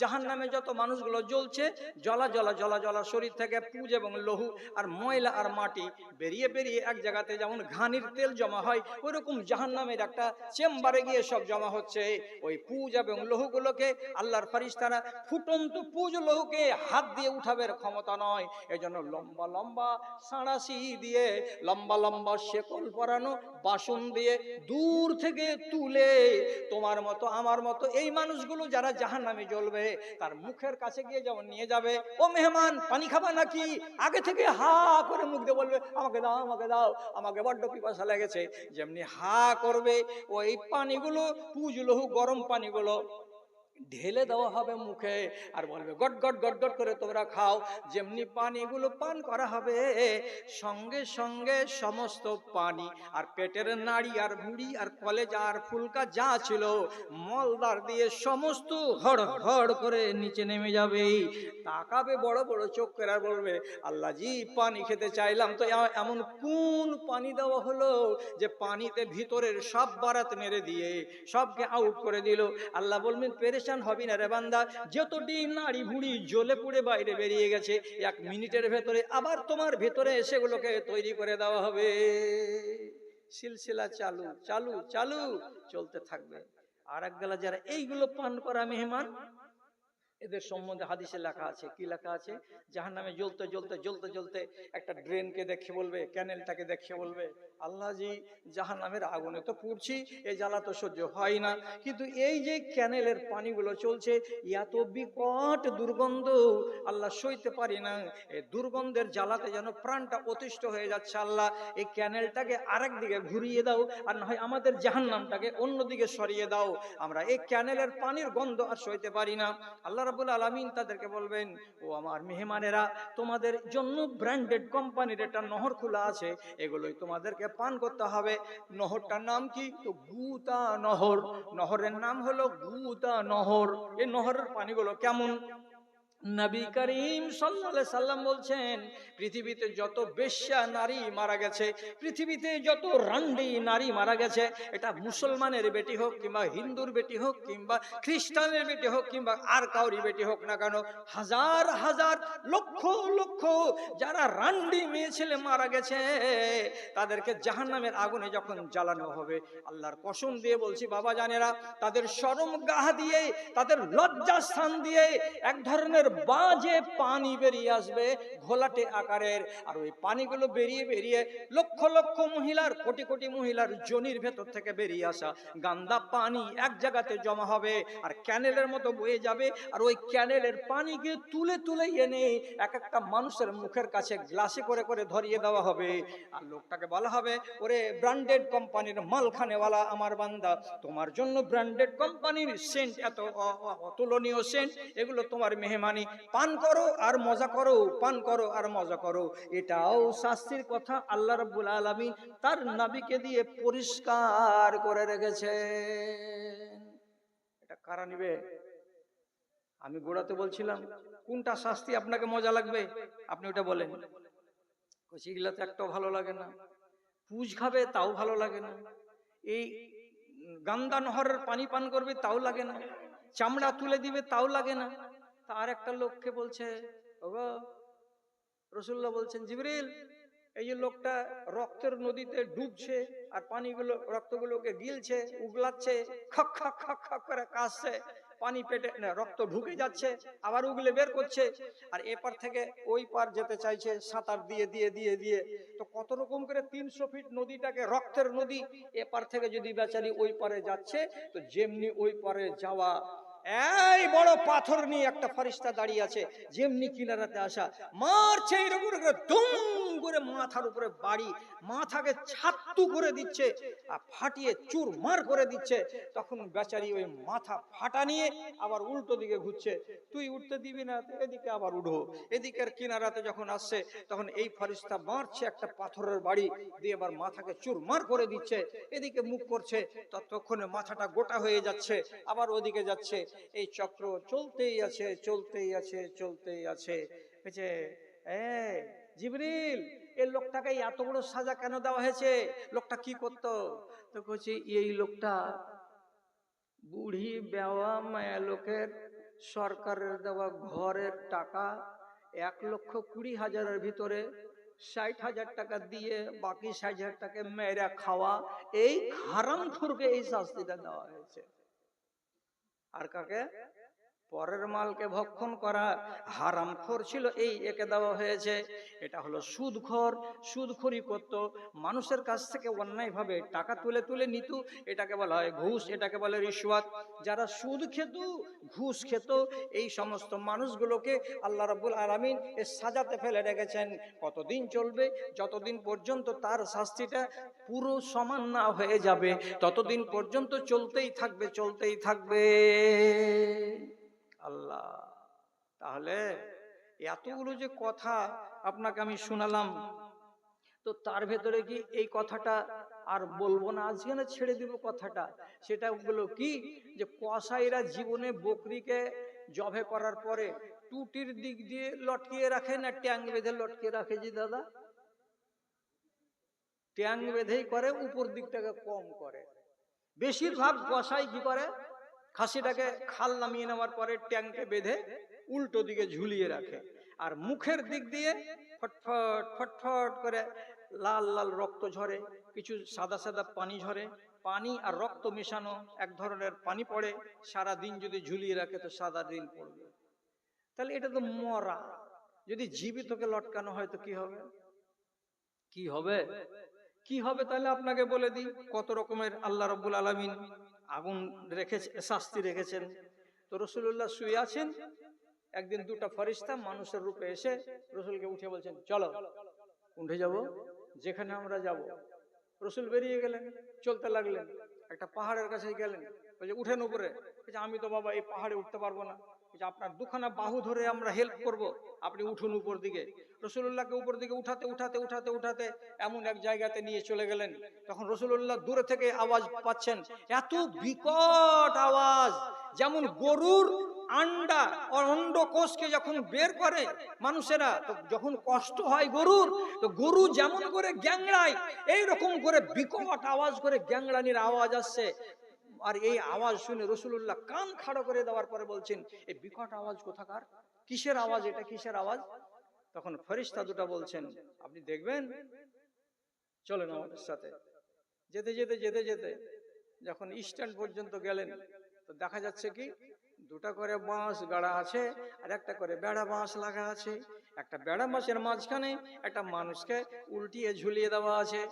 জাহান্নামে যত মানুষগুলো জ্বলছে, জ্বলা জ্বলা জ্বলা জ্বলা শরীর থেকে পুজ এবং লহু আর ময়লা আর মাটি বেরিয়ে বেরিয়ে এক জায়গাতে যেমন ঘানির তেল জমা হয়, ওইরকম জাহান্নামের একটা চেম্বারে গিয়ে সব জমা হচ্ছে। ওই পুজ এবং লহুগুলোকে আল্লাহর ফেরেশতারা, ফুটন্ত পুজ লহুকে হাত দিয়ে উঠাবের ক্ষমতা নয়, এজন্য লম্বা লম্বা সাঁড়াশি দিয়ে, লম্বা লম্বা শেকল পরানো বাসন দিয়ে দূর থেকে তুলে তোমার মতো আমার মতো এই মানুষগুলো যারা জাহান্নামে জ্বলবে তার মুখের কাছে গিয়ে যেমন নিয়ে যাবে, ও মেহমান পানি খাবা নাকি, আগে থেকে হা করে মুখ দিয়ে বলবে আমাকে দাও আমাকে দাও, আমাকে বড্ড পিপাসা লেগেছে, যেমনি হা করবে ওই পানিগুলো পুজ লহু গরম পানিগুলো ঢেলে দেওয়া হবে মুখে, আর বলবে গট গট গট গট করে তোমরা খাও। যেমনি পানিগুলো পান করা হবে, সঙ্গে সঙ্গে সমস্ত পানি আর পেটের নাড়ি আর ভুঁড়ি আর কলেজা আর ফুলকা যা ছিল মলদার দিয়ে সমস্ত হড় হড় করে নিচে নেমে যাবে। তাকাবে বড় বড় চোখ করে আর বলবে আল্লাহ জি পানি খেতে চাইলাম, তো এমন কোন পানি দেওয়া হলো যে পানিতে ভিতরের সব বারাত মেরে দিয়ে সবকে আউট করে দিল? আল্লাহ বলবেন পেরেশান হবি না রে বান্দা, যতটি নাড়ি ভুঁড়ি জ্বলে পুড়ে বাইরে বেরিয়ে গেছে, 1 মিনিটের ভেতরে আবার তোমার ভেতরে সেগুলোকে তৈরি করে দেওয়া হবে। সিলসিলা চালু চালু চালু চলতে থাকবে। আর এক বেলা যারা এইগুলো পান করা মেহমান, এদের সম্বন্ধে হাদিসে লেখা আছে, কি লেখা আছে? জাহান্নামে জ্বলতে জ্বলতে জ্বলতে জ্বলতে একটা ড্রেনকে দেখে বলবে, ক্যানেলটাকে দেখে বলবে আল্লাহ জি জাহান্নামের আগুনে তো পুড়ছি, এই জ্বালা তো সহ্য হয় না, কিন্তু এই যে ক্যানেলের পানিগুলো চলছে এত বিকট দুর্গন্ধ আল্লাহ সইতে পারি না, এই দুর্গন্ধের জ্বালাতে যেন প্রাণটা অতিষ্ঠ হয়ে যাচ্ছে। আল্লাহ এই ক্যানেলটাকে আরেক দিকে ঘুরিয়ে দাও, আর না হয় আমাদের জাহান্নামটাকে অন্যদিকে সরিয়ে দাও, আমরা এই ক্যানেলের পানির গন্ধ আর সইতে পারি না। আল্লাহ রাব্বুল আলামিন তাদেরকে বলবেন, ও আমার মেহমানেরা, তোমাদের জন্য ব্র্যান্ডেড কোম্পানির একটা নহর খোলা আছে, এগুলোই তোমাদেরকে পান করতে হবে। নহরটার নাম কি? তো গুতা নহর। নহরের নাম হলো গুতা নহর। এই নহরের পানিগুলো কেমন? নবী করিম সাল্লাল্লাহু আলাইহি সাল্লাম বলছেন, পৃথিবীতে যত বেশ্যা নারী মারা গেছে, পৃথিবীতে যত রান্ডি নারী মারা গেছে, এটা মুসলমানের বেটি হোক কিংবা হিন্দুর বেটি হোক কিংবা খ্রিস্টানের বেটি হোক কিংবা আর কাউরি বেটি হোক না কেন, হাজার হাজার লক্ষ লক্ষ যারা রান্ডি মেয়ে ছেলে মারা গেছে, তাদেরকে জাহান্নামের আগুনে যখন জ্বালানো হবে, আল্লাহর কসম দিয়ে বলছি বাবা জানেরা, তাদের শরম গাহ দিয়ে, তাদের লজ্জা স্থান দিয়ে এক ধরনের বাজে পানি বেরিয়ে আসবে ঘোলাটে আকারের, আর ওই পানিগুলো বেরিয়ে বেরিয়ে লক্ষ লক্ষ মহিলার, কোটি কোটি মহিলার যোনির ভেতর থেকে বেরিয়ে আসা গান্দা পানি এক জায়গাতে জমা হবে আর ক্যানেলের মতো বয়ে যাবে, আর ওই ক্যানেলের পানিকে তুলে তুলে এনে এক একটা মানুষের মুখের কাছে গ্লাসে করে করে ধরিয়ে দেওয়া হবে, আর লোকটাকে বলা হবে ওরে ব্র্যান্ডেড কোম্পানির মালখানেওয়ালা আমার বান্দা, তোমার জন্য ব্র্যান্ডেড কোম্পানির সেন্ট, এত অতুলনীয় সেন্ট, এগুলো তোমার মেহমানি, পান করো আর মজা করো, পান করো আর মজা করো। এটাও শাস্তির কথা আল্লাহ রাব্বুল আলামিন তার নবীকে দিয়ে পরিষ্কার করে রেখেছেন। এটা কারা নিবে? আমি গোড়াতে বলছিলাম কোনটা শাস্তি আপনাকে মজা লাগবে আপনি ওটা বলেন। কচিগুলাতে একটাও ভালো লাগে না, পুজ খাবে তাও ভালো লাগে না, এই গান্দা নহরের পানি পান করবে তাও লাগে না, চামড়া তুলে দিবে তাও লাগে না। তার একটা লোককে বলছে, ওগো রাসূলুল্লাহ বলছেন, জিবরিল এই যে লোকটা রক্তের নদীতে ডুবছে আর পানিগুলো রক্তগুলোকে গিলছে, উগলাচ্ছে, খক খক খক খক করে কাশছে, পানি পেটে রক্ত ঢুকে যাচ্ছে, আবার উগলে বের করছে, আর এপার থেকে ওই পার যেতে চাইছে সাঁতার দিয়ে দিয়ে দিয়ে দিয়ে, তো কত রকম করে 300 ফিট নদীটাকে, রক্তের নদী, এপার থেকে যদি বেচারি ওই পারে যাচ্ছে, তো যেমনি ওই পারে যাওয়া এই বড় পাথর নিয়ে একটা ফেরেশতা দাঁড়িয়ে আছে, যেমনি কিনারাতে আসা মারছে এরকম করে দুম করে মাথার উপরে বাড়ি, মাথাকে ছাত্তু করে দিচ্ছে আর ফাটিয়ে চুরমার করে দিচ্ছে। তখন বেচারি ওই মাথা ফাটা নিয়ে আবার উল্টো দিকে ঘুরছে, তুই উঠতে দিবি না, এদিকে আবার উঠো। এদিকের কিনারাতে যখন আসছে তখন এই ফেরেশতা মারছে একটা পাথরের বাড়ি দিয়ে, আবার মাথাকে চুরমার করে দিচ্ছে, এদিকে মুখ করছে, ততক্ষণে মাথাটা গোটা হয়ে যাচ্ছে, আবার ওদিকে যাচ্ছে। এই চক্র চলতেই আছে, চলতেই আছে, চলতেই আছে। বলছে, এই জিবরিল, এই লোকটাকে এত বড় সাজা কেন দেওয়া হয়েছে? লোকটা কি করতো? তো বলছি, এই লোকটা বুড়ি বেওয়া মায়া লোকের সরকারের দেওয়া ঘরের টাকা 1,20,000-এর ভিতরে 60,000 টাকা দিয়ে বাকি 60,000 টাকা মেয়েরা খাওয়া, এই হারামখোরকে এই শাস্তিটা দেওয়া হয়েছে। আর কাকে? পরের মালকে ভক্ষণ করা হারামখোর ছিল, এই একে দেওয়া হয়েছে। এটা হলো সুদখোর, সুদখোরি করত, মানুষের কাছ থেকে অন্যায়ভাবে টাকা তুলে তুলে নিত, এটাকে বলা হয় ঘুষ, এটাকে বলে রিশওয়াত। যারা সুদ খেত, ঘুষ খেত, এই সমস্ত মানুষগুলোকে আল্লাহ রাব্বুল আলামিন এর সাজাতে ফেলে রেখেছেন। কতদিন চলবে? যতদিন পর্যন্ত তার শাস্তিটা পুরো সমান না হয়ে যাবে, ততদিন পর্যন্ত চলতেই থাকবে, চলতেই থাকবে। আল্লাহ, তাহলে এতগুলো যে কথা আপনাকে আমি শোনালাম, তো তার ভেতরে কি এই কথাটা আর বলবো না, আজকে না ছেড়ে দিব কথাটা? সেটা হলো কি, যে কসাইরা জীবনে বকরিকে জবে করার পরে টুটির দিক দিয়ে লটকিয়ে রাখে না ট্যাং বেঁধে লটকিয়ে রাখে? জি দাদা, ট্যাং বেঁধেই করে, উপর দিকটাকে কম করে। বেশিরভাগ কসাই কি করে, খাসিটাকে খাল নামিয়ে নেওয়ার পরে ট্যাংকে বেঁধে উল্টো দিকে ঝুলিয়ে রাখে, আর মুখের দিক দিয়ে ফটফট ফটফট করে লাল লাল রক্ত ঝরে, কিছু সাদা সাদা পানি ঝরে, পানি আর রক্ত মেশানো এক ধরনের পানি পড়ে। সারা দিন যদি ঝুলিয়ে রাখে তো সারা দিন পড়বে। তাহলে এটা তো মরা। যদি জীবিতকে লটকানো হয় তো কি হবে? কি হবে? কি হবে? তাহলে আপনাকে বলে দিই কত রকমের আল্লাহ রাব্বুল আলামিন আগুন রেখেছে, শাস্তি রেখেছেন। তো রাসূলুল্লাহ শুয়ে আছেন, একদিন দুটো ফেরেশতা মানুষের রূপে এসে রাসূলকে উঠে বলছেন, চলো উঠে যাব, যেখানে আমরা যাব। রাসূল বেরিয়ে গেলেন, চলতে লাগলেন, একটা পাহাড়ের কাছে গেলেন, বলছে উঠেন উপরে। বলছে, আমি তো বাবা এই পাহাড়ে উঠতে পারবো না। বলছে, আপনার দুখানা বাহু ধরে আমরা হেল্প করব, আপনি উঠুন উপর দিকে। রাসূলুল্লাহকে উপর দিকে উঠাতে উঠাতে উঠাতে উঠাতে এমন এক জায়গাতে নিয়ে চলে গেলেন। তখন রাসূলুল্লাহ দূরে থেকে আওয়াজ পাচ্ছেন, এত বিকট আওয়াজ, যেমন গরুর আন্ডা অন্ডকোষকে যখন বের করে মানুষেরা, তো যখন কষ্ট হয় গরুর, তো গরু যেমন করে গ্যাংড়ায়, এইরকম করে বিকট আওয়াজ করে গ্যাংড়ানির আওয়াজ আসছে। আর এই আওয়াজ শুনে রাসূলুল্লাহ কান খাড়া করে দেওয়ার পরে বলছেন, এই বিকট আওয়াজ কোথাকার? কিসের আওয়াজ এটা? কিসের আওয়াজ? তখন ফেরেশতা দুটো বলছেন, আপনি দেখবেন, চলেন আমাদের সাথে। যেতে যেতে যেতে যেতে যখন স্ট্যান্ড পর্যন্ত গেলেন, তো দেখা যাচ্ছে কি দুটা করে বাঁশ গাড়া আছে, আর একটা করে বেড়া বাঁশ লাগা আছে। একটা বেড়া বাঁশের মাঝখানে একটা মানুষকে উল্টিয়ে ঝুলিয়ে দেওয়া আছে,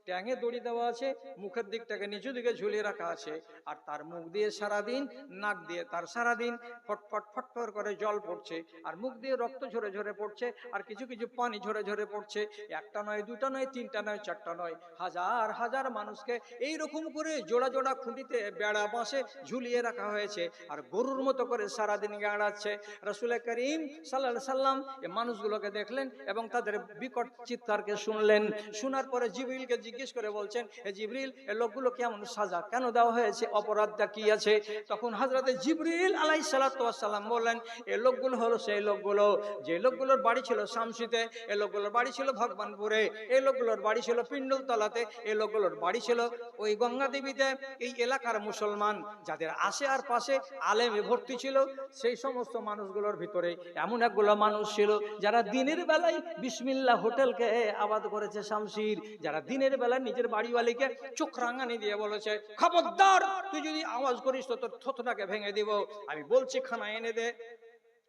ট্যাঙে দড়ি দেওয়া আছে, মুখের দিকটাকে নিচু দিকে ঝুলিয়ে রাখা আছে, আর তার মুখ দিয়ে সারাদিন, নাক দিয়ে তার সারাদিন ফটফট ফটফট করে জল পড়ছে, আর মুখ দিয়ে রক্ত ঝরে ঝরে পড়ছে, আর কিছু কিছু পানি ঝরে ঝরে পড়ছে। একটা নয়, দুটা নয়, তিনটা নয়, চারটা নয়, হাজার হাজার মানুষকে এই রকম করে জোড়া জোড়া খুঁটিতে বেড়া বাঁশে ঝুলিয়ে রাখা হয়েছে, আর গরুর মতো করে সারাদিন গাড়াচ্ছে। রাসূল করিম সাল্লাল্লাহু আলাইহি সাল্লাম এই মানুষগুলোকে দেখলেন এবং তাদের বিকট চিৎকারকে শুনলেন। শোনার পরে জিবরিলকে জিজ্ঞেস করে বলছেন, হে জিবরিল, এই লোকগুলো কেমন সাজা কেন দেওয়া হয়েছে? অপরাধটা কি আছে? তখন হযরতে জিবরিল আলাইহিস সালাতু ওয়াস সালাম বললেন, এই লোকগুলো হলো সেই লোকগুলো যে লোকগুলোর বাড়ি ছিল শামসিতে, এই লোকগুলোর বাড়ি ছিল ভগবানপুরে, এই লোকগুলোর বাড়ি ছিল পিণ্ডলতলাতে, এই লোকগুলোর বাড়ি ছিল ওই গঙ্গা দেবীতে। এই এলাকার মুসলমান যাদের আশে আর পাশে আলেমে ভর্তি ছিল, সেই সমস্ত মানুষগুলোর ভিতরে এমন একগুলো মানুষ ছিল যারা দিনের বেলায় বিসমিল্লাহ হোটেলকে আবাদ করেছে শামসির, যারা দিনের বেলায় নিজের বাড়িওয়ালিকে চোখ রাঙানি দিয়ে বলেছে, খবরদার তুই যদি আওয়াজ করিস তো তোর থতটাকে ভেঙে দিব, আমি বলছি খানা এনে দে।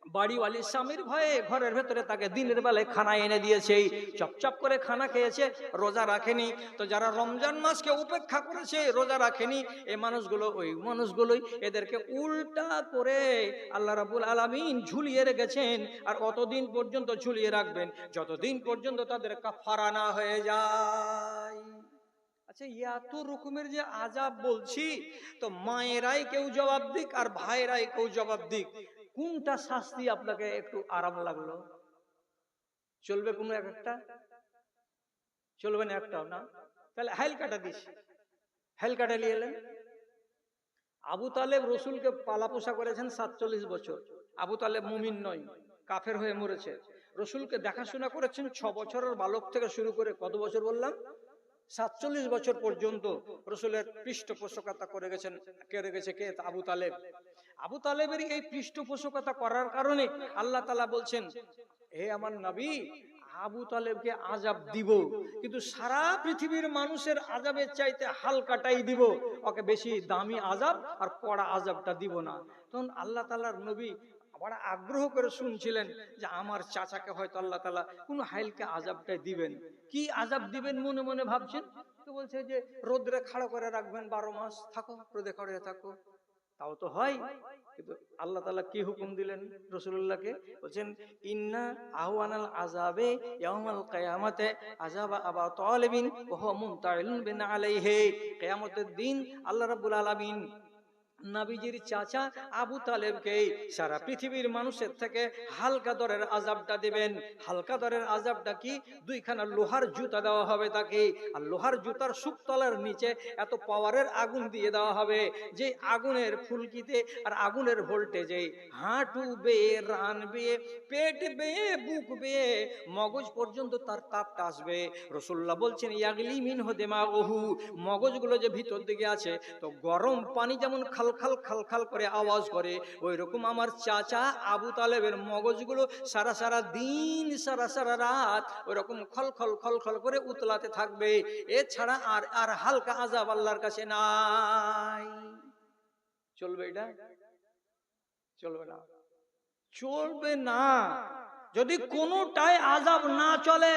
বাড়িওয়ালি স্বামীর ভয়ে ঘরের ভেতরে তাকে দিনের বেলায় খানা এনে দিয়েছে, চপচপ করে খানা খেয়েছে, রোজা রাখেনি। তো যারা রমজান মাসকে উপেক্ষা করেছে, রোজা রাখেনি, এই মানুষগুলো, ওই মানুষগুলোই এদেরকে উল্টা করে আল্লাহ রাব্বুল আলামিন ঝুলিয়ে রেখেছেন। আর অতদিন পর্যন্ত ঝুলিয়ে রাখবেন যতদিন পর্যন্ত তাদের কাফারা না হয়ে যায়। আচ্ছা, এত রকমের যে আযাব বলছি, তো মায়েরাই কেউ জবাব দিক আর ভাইরাই কেউ জবাব দিক, কোনটা শাস্তি আপনাকে একটু আরাম লাগলো? চলবে কোনো একটা? চলবে না একটাও না? তাহলে হাইল কাটা দিস, হাইল কাটা নিয়ে এলেন। আবু তালেব রসুলকে পালা পোষা করেছেন 47 বছর। আবু তালেব মুমিন নয়, কাফের হয়ে মরেছে। রসুলকে দেখাশোনা করেছেন 6 বছরের বালক থেকে শুরু করে কত বছর বললাম? 47 বছর পর্যন্ত রসুলের পৃষ্ঠপোষকতা করে গেছেন। কে? আবু তালেব। আবু তালেবের এই পৃষ্ঠপোষকতা করার কারণে আল্লাহ তাআলা বলছেন, হে আমার নবী, আবু তালেবকে আযাব দিব, কিন্তু সারা পৃথিবীর মানুষের আযাবের চাইতে হালকাটাই দিব, ওকে বেশি দামি আযাব আর কড়া আযাবটা দিব না। তখন আল্লাহ তাআলার নবী বড় আগ্রহ করে শুনছিলেন যে আমার চাচাকে হয়তো আল্লাহ তাআলা কোনো হাইলকে আযাবটাই দিবেন। কি আযাব দিবেন মনে মনে ভাবছেন। তো বলছে যে রোদ্রে খাড়া করে রাখবেন 12 মাস, থাকো রোদে খাড়া থাকো। তাও তো হয়, কিন্তু আল্লাহ তাআলা কি হুকুম দিলেন রাসূলুল্লাহকে? বলেন ইন্না আহওয়ানাল আযাবে ইয়াউমাল কিয়ামাতে আযাবা আবা তালিবিন ওয়া হুয়া মুনতাইলুন বিন আলাইহি। কিয়ামতের দিন আল্লাহ রাব্বুল আলামিন নবীজির চাচা আবু তালেবকে সারা পৃথিবীর মানুষের থেকে হালকা দরের আযাবটা দিবেন। হালকা দরের আযাবটা কি? 2খানা লোহার জুতা দেওয়া হবে তাকে, আর লোহার জুতার শুকতলার নিচে এত পাওয়ারের আগুন দিয়ে দেওয়া হবে যে আগুনের ফুলকিতে আর আগুনের ভোল্টেজে হাঁটু বেয়ে, রান বেয়ে, পেট বেয়ে, বুক বেয়ে মগজ পর্যন্ত তার তাপটা আসবে। রাসূলুল্লাহ বলছেন ইয়াগলি মিনহু দিমাগুহু, মগজগুলো যে ভিতর দিকে আছে, তো গরম পানি যেমন খালখাল খালখাল করে আওয়াজ করে, ওই রকম আমার চাচা আবু তালেবের মগজগুলো সারা সারা দিন, সারা সারা রাত ওই রকম খলখল খলখল করে উতলাতে থাকবে। এছাড়া আর আর হালকা আযাব আল্লাহর কাছে নাই। চলবে এটা? চলবে না, চলবে না। যদি কোনোটাই আযাব না চলে,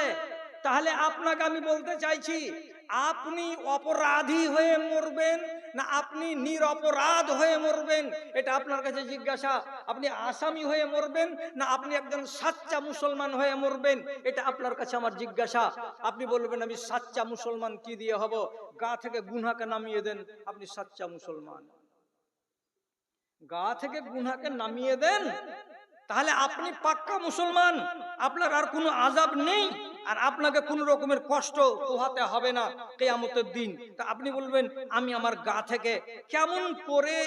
তাহলে আপনাকে আমি বলতে চাইছি, আপনি অপরাধী হয়ে মরবেন না আপনি নিরপরাধ হয়ে মরবেন, এটা আপনার কাছে জিজ্ঞাসা। আপনি আসামি হয়ে মরবেন না আপনি একজন সাচ্চা মুসলমান হয়ে মরবেন, এটা আপনার কাছে আমার জিজ্ঞাসা। আপনি বলবেন আমি সাচ্চা মুসলমান, কি দিয়ে হব? গা থেকে গুনাহকে নামিয়ে দেন, আপনি সাচ্চা মুসলমান। গা থেকে গুনাহকে নামিয়ে দেন, তাহলে আপনি পাক্কা মুসলমান। আপনার আর কোনো আযাব নেই, আর আপনাকে কোন রকমের কষ্ট পোহাতে হবে না কিয়ামতের দিন। তা আপনি বলবেন আমি আমার গা থেকে কেমন করে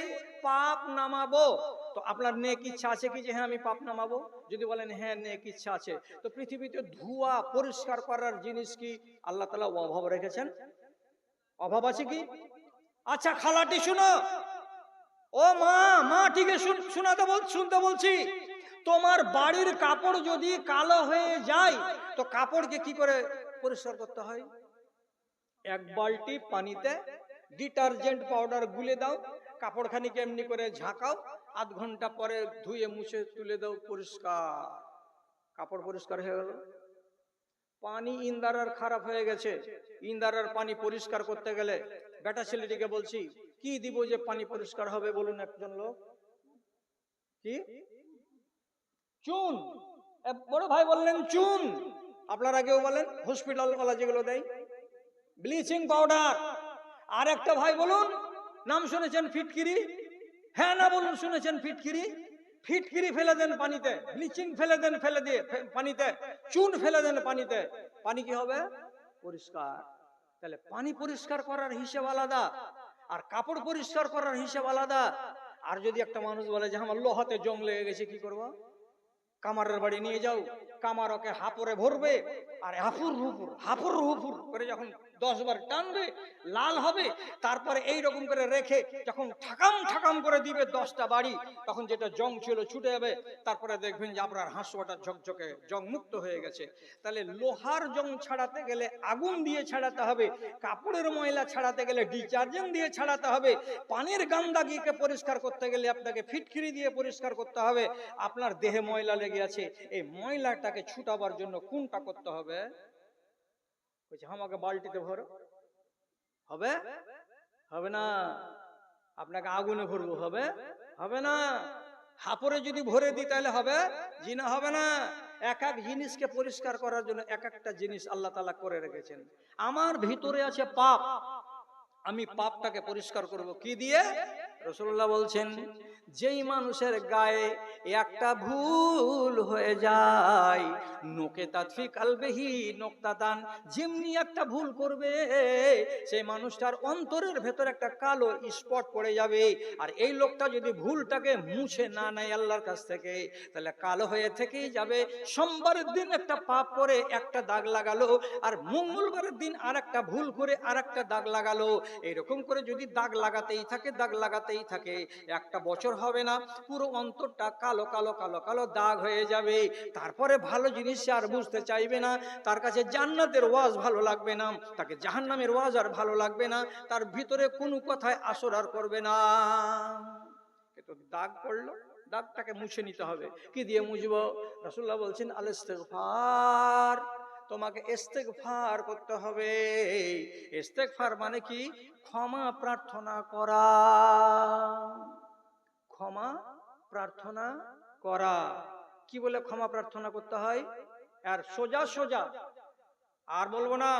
পাপ নামাবো? তো আপনার নেক ইচ্ছা আছে কি যে হ্যাঁ আমি পাপ নামাবো? যদি বলেন হ্যাঁ নেক ইচ্ছা আছে, তো পৃথিবীতে ধোঁয়া পরিষ্কার করার জিনিস কি আল্লাহ তাআলা অভাব রেখেছেন? অভাব আছে কি? আচ্ছা খালাটি শুনো, ও মা ঠিক আছে শুনতে বলছি। তোমার বাড়ির কাপড় যদি কালো হয়ে যায়, তো কাপড়কে কি করে পরিষ্কার করতে হয়? 1 বালতি পানিতে ডিটারজেন্ট পাউডার গুলে দাও, কাপড়খানিকে এমনি করে ঝাঁকাও, আধ ঘন্টা পরে ধুয়ে মুছে তুলে দাও, পরিষ্কার, কাপড় পরিষ্কার হয়ে গেল। পানি ইন্দারার খারাপ হয়ে গেছে, ইন্দারার পানি পরিষ্কার করতে গেলে বেটা ছেলেটিকে বলছি কি দিব যে পানি পরিষ্কার হবে বলুন একজন লোক? কি? চুন। বড় ভাই বললেন চুন, আপনারা কেউ বলেন হসপিটাল ওয়ালা যেগুলো দেয় ব্লিচিং পাউডার। আর একটা ভাই বলুন, নাম শুনেছেন ফিটকিরি? হ্যাঁ না বলুন শুনেছেন ফিটকিরি? ফিটকিরি ফেলে দেন পানিতে, ব্লিচিং ফেলে দেন, ফেলে দিয়ে পানিতে চুন ফেলে দেন পানিতে, পানি কি হবে? পরিষ্কার। তাহলে পানি পরিষ্কার করার হিসাব আলাদা, আর কাপড় পরিষ্কার করার হিসাব আলাদা। আর যদি একটা মানুষ বলে যে আমার লোহাতে জং লেগে গেছে, কি করবো? কামারের বাড়ি নিয়ে যাও, কামার ওকে হাপড়ে ভরবে, আর হাফুর হুফুর করে যখন 10 বার টানবে, লাল হবে, তারপরে এই রকম করে রেখে যখন ঠাকাম ঠাকাম করে দিবে 10টা বাড়ি, তখন যেটা জং ছিল ছুটে যাবে। তারপরে দেখবেন যে আপনার হাঁসুয়াটা ঝকঝকে জং মুক্ত হয়ে গেছে। তাহলে লোহার জং ছাড়াতে গেলে আগুন দিয়ে ছাড়াতে হবে, কাপড়ের ময়লা ছাড়াতে গেলে ডিটারজেন্ট দিয়ে ছাড়াতে হবে, পানির গান্দাগিকে পরিষ্কার করতে গেলে আপনাকে ফিটকিরি দিয়ে পরিষ্কার করতে হবে। আপনার দেহে ময়লা লেগে আছে, এই ময়লাটাকে ছুটাবার জন্য কোনটা করতে হবে? বলছে আমাকে বালতিতে ভরো, হবে? হবে না। আপনাকে আগুনে ভরবো, হবে? হবে না। হাপড়ে যদি ভরে দিই তাহলে হবে? জি না, হবে না। এক এক জিনিসকে পরিষ্কার করার জন্য এক একটা জিনিস আল্লাহ তাআলা করে রেখেছেন। আমার ভিতরে আছে পাপ, আমি পাপটাকে পরিষ্কার করব কি দিয়ে? রাসূলুল্লাহ বলছেন, যেই মানুষের গায়ে একটা ভুল হয়ে যায়, নোকে তাতফি কালবিহি নোক্তাতান, যেমনি একটা ভুল করবে সেই মানুষটার অন্তরের ভেতর একটা কালো স্পট পড়ে যাবে। আর এই লোকটা যদি ভুলটাকে মুছে না নেয় আল্লাহর কাছ থেকে, তাহলে কালো হয়ে থেকেই যাবে। সোমবারের দিন একটা পাপ করে একটা দাগ লাগালো, আর মঙ্গলবারের দিন আর একটা ভুল করে আর একটা দাগ লাগালো। এরকম করে যদি দাগ লাগাতেই থাকে, দাগ লাগাতেই থাকে, একটা বছর হবে না, পুরো অন্তরটা কালো কালো কালো কালো দাগ হয়ে যাবে। তারপরে ভালো জিনিস আর বুঝতে চাইবে না, তার কাছে জান্নাতের ওয়াজ ভালো লাগবে না, তাকে জাহান্নামের ওয়াজ আর ভালো লাগবে না, তার ভিতরে কোনো কথায় আসর আর করবে না। তো দাগ পড়লো, দাগটাকে মুছে নিতে হবে। কি দিয়ে মুছবো? রাসূলুল্লাহ বলছেন আল ইস্তিগফার, তোমাকে ইস্তেগফার করতে হবে। ইস্তেগফার মানে কি? ক্ষমা প্রার্থনা করা, ক্ষমা প্রার্থনা করা। কি বলে ক্ষমা প্রার্থনা করতে হয়? আর সোজা সোজা আর বলবো না।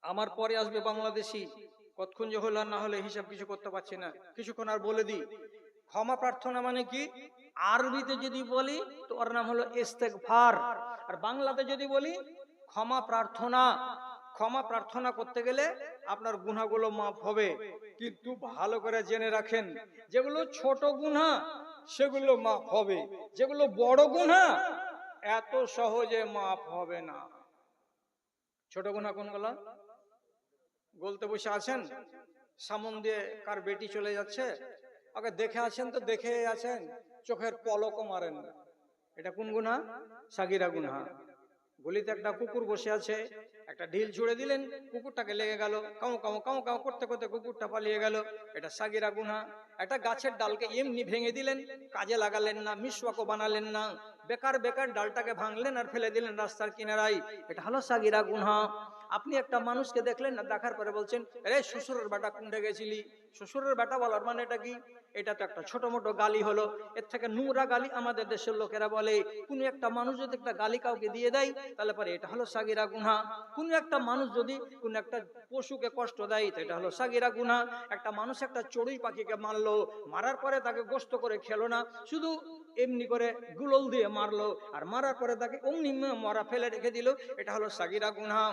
আমার পরে আসবে বাংলাদেশি, কতক্ষণ যে হলো আর না হলে হিসাব কিছু করতে পারছি না, কিছুক্ষণ আর বলে দিই। ক্ষমা প্রার্থনা মানে কি? আরবিতে যদি বলি তো ওর নাম হলো ইস্তেগফার, আর বাংলাতে যদি বলি ক্ষমা প্রার্থনা। ক্ষমা প্রার্থনা করতে গেলে আপনার গুনাহগুলো মাফ হবে, কিন্তু ভালো করে জেনে রাখেন, যেগুলো ছোট গুনাহ সেগুলো মাফ হবে, যেগুলো বড় গুনাহ এত সহজে মাফ হবে না। ছোট গুনাহ কোনগুলো? গলতে বসে আছেন, সামন দিয়ে কার বেটি চলে যাচ্ছে, আগে দেখে আছেন তো দেখে আছেন, চোখের পলকও মারেন না, এটা কোন গুনাহ? সাগিরা গুনাহ। গলিতে একটা কুকুর বসে আছে, একটা ঢিল ছুড়ে দিলেন, কুকুরটাকে লেগে গেল, কাউ কাউ কাউ কাউ করতে করতে কুকুরটা পালিয়ে গেল, এটা সাগিরা গুনাহ। একটা গাছের ডালকে এমনি ভেঙে দিলেন, কাজে লাগালেন না, মিসওয়াকও বানালেন না, বেকার বেকার ডালটাকে ভাঙলেন আর ফেলে দিলেন রাস্তার কিনারায়, এটা হলো সাগিরা গুনাহ। আপনি একটা মানুষকে দেখলেন না, দেখার পরে বলছেন আরে শ্বশুরের বেটা কুন্ডে গেছিলি। শ্বশুরের বেটা বলার মানে এটা কি? এটা তো একটা ছোট মোটো গালি হলো। এর থেকে নোংরা গালি আমাদের দেশের লোকেরা বলে। কোন একটা মানুষ যদি একটা গালি কাউকে দিয়ে দেয়, তাহলে পরে এটা হলো সাগিরা গুনাহ। কোন একটা মানুষ যদি কোন একটা পশুকে কষ্ট দেয়, তো এটা হলো সাগিরা গুনাহ। একটা মানুষ একটা চড়ুই পাখিকে মারলো, মারার পরে তাকে গোশত করে খেলো না, শুধু এমনি করে গুলল দিয়ে মারলো, আর মারার পরে তাকে অমনি মরা ফেলে রেখে দিল, এটা হলো সাগিরা গুনাহ।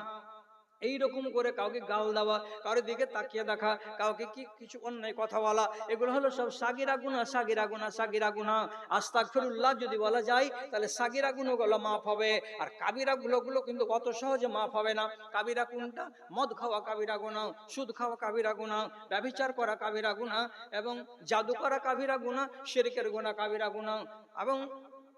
এইরকম করে কাউকে গাল দেওয়া, কারোর দিকে তাকিয়ে দেখা, কাউকে কি কিছু অন্যায় কথা বলা, এগুলো হলো সব সাগিরা গুনাহ, সাগিরা গুনাহ, সাগিরা গুনাহ। আস্তাগফিরুল্লাহ যদি বলা যায় তাহলে সাগিরা গুনাহগুলো মাফ হবে, আর কাবিরা গুলো কিন্তু অত সহজে মাফ হবে না। কাবিরা কোনটা? মদ খাওয়া কাবিরা গুনাহ, সুদ খাওয়া কাবিরা গুনাহ, ব্যভিচার করা কাবিরা গুনাহ, এবং জাদু করা কাবিরা গুনাহ, শিরকের গুনাহ কাবিরা গুনাহ, এবং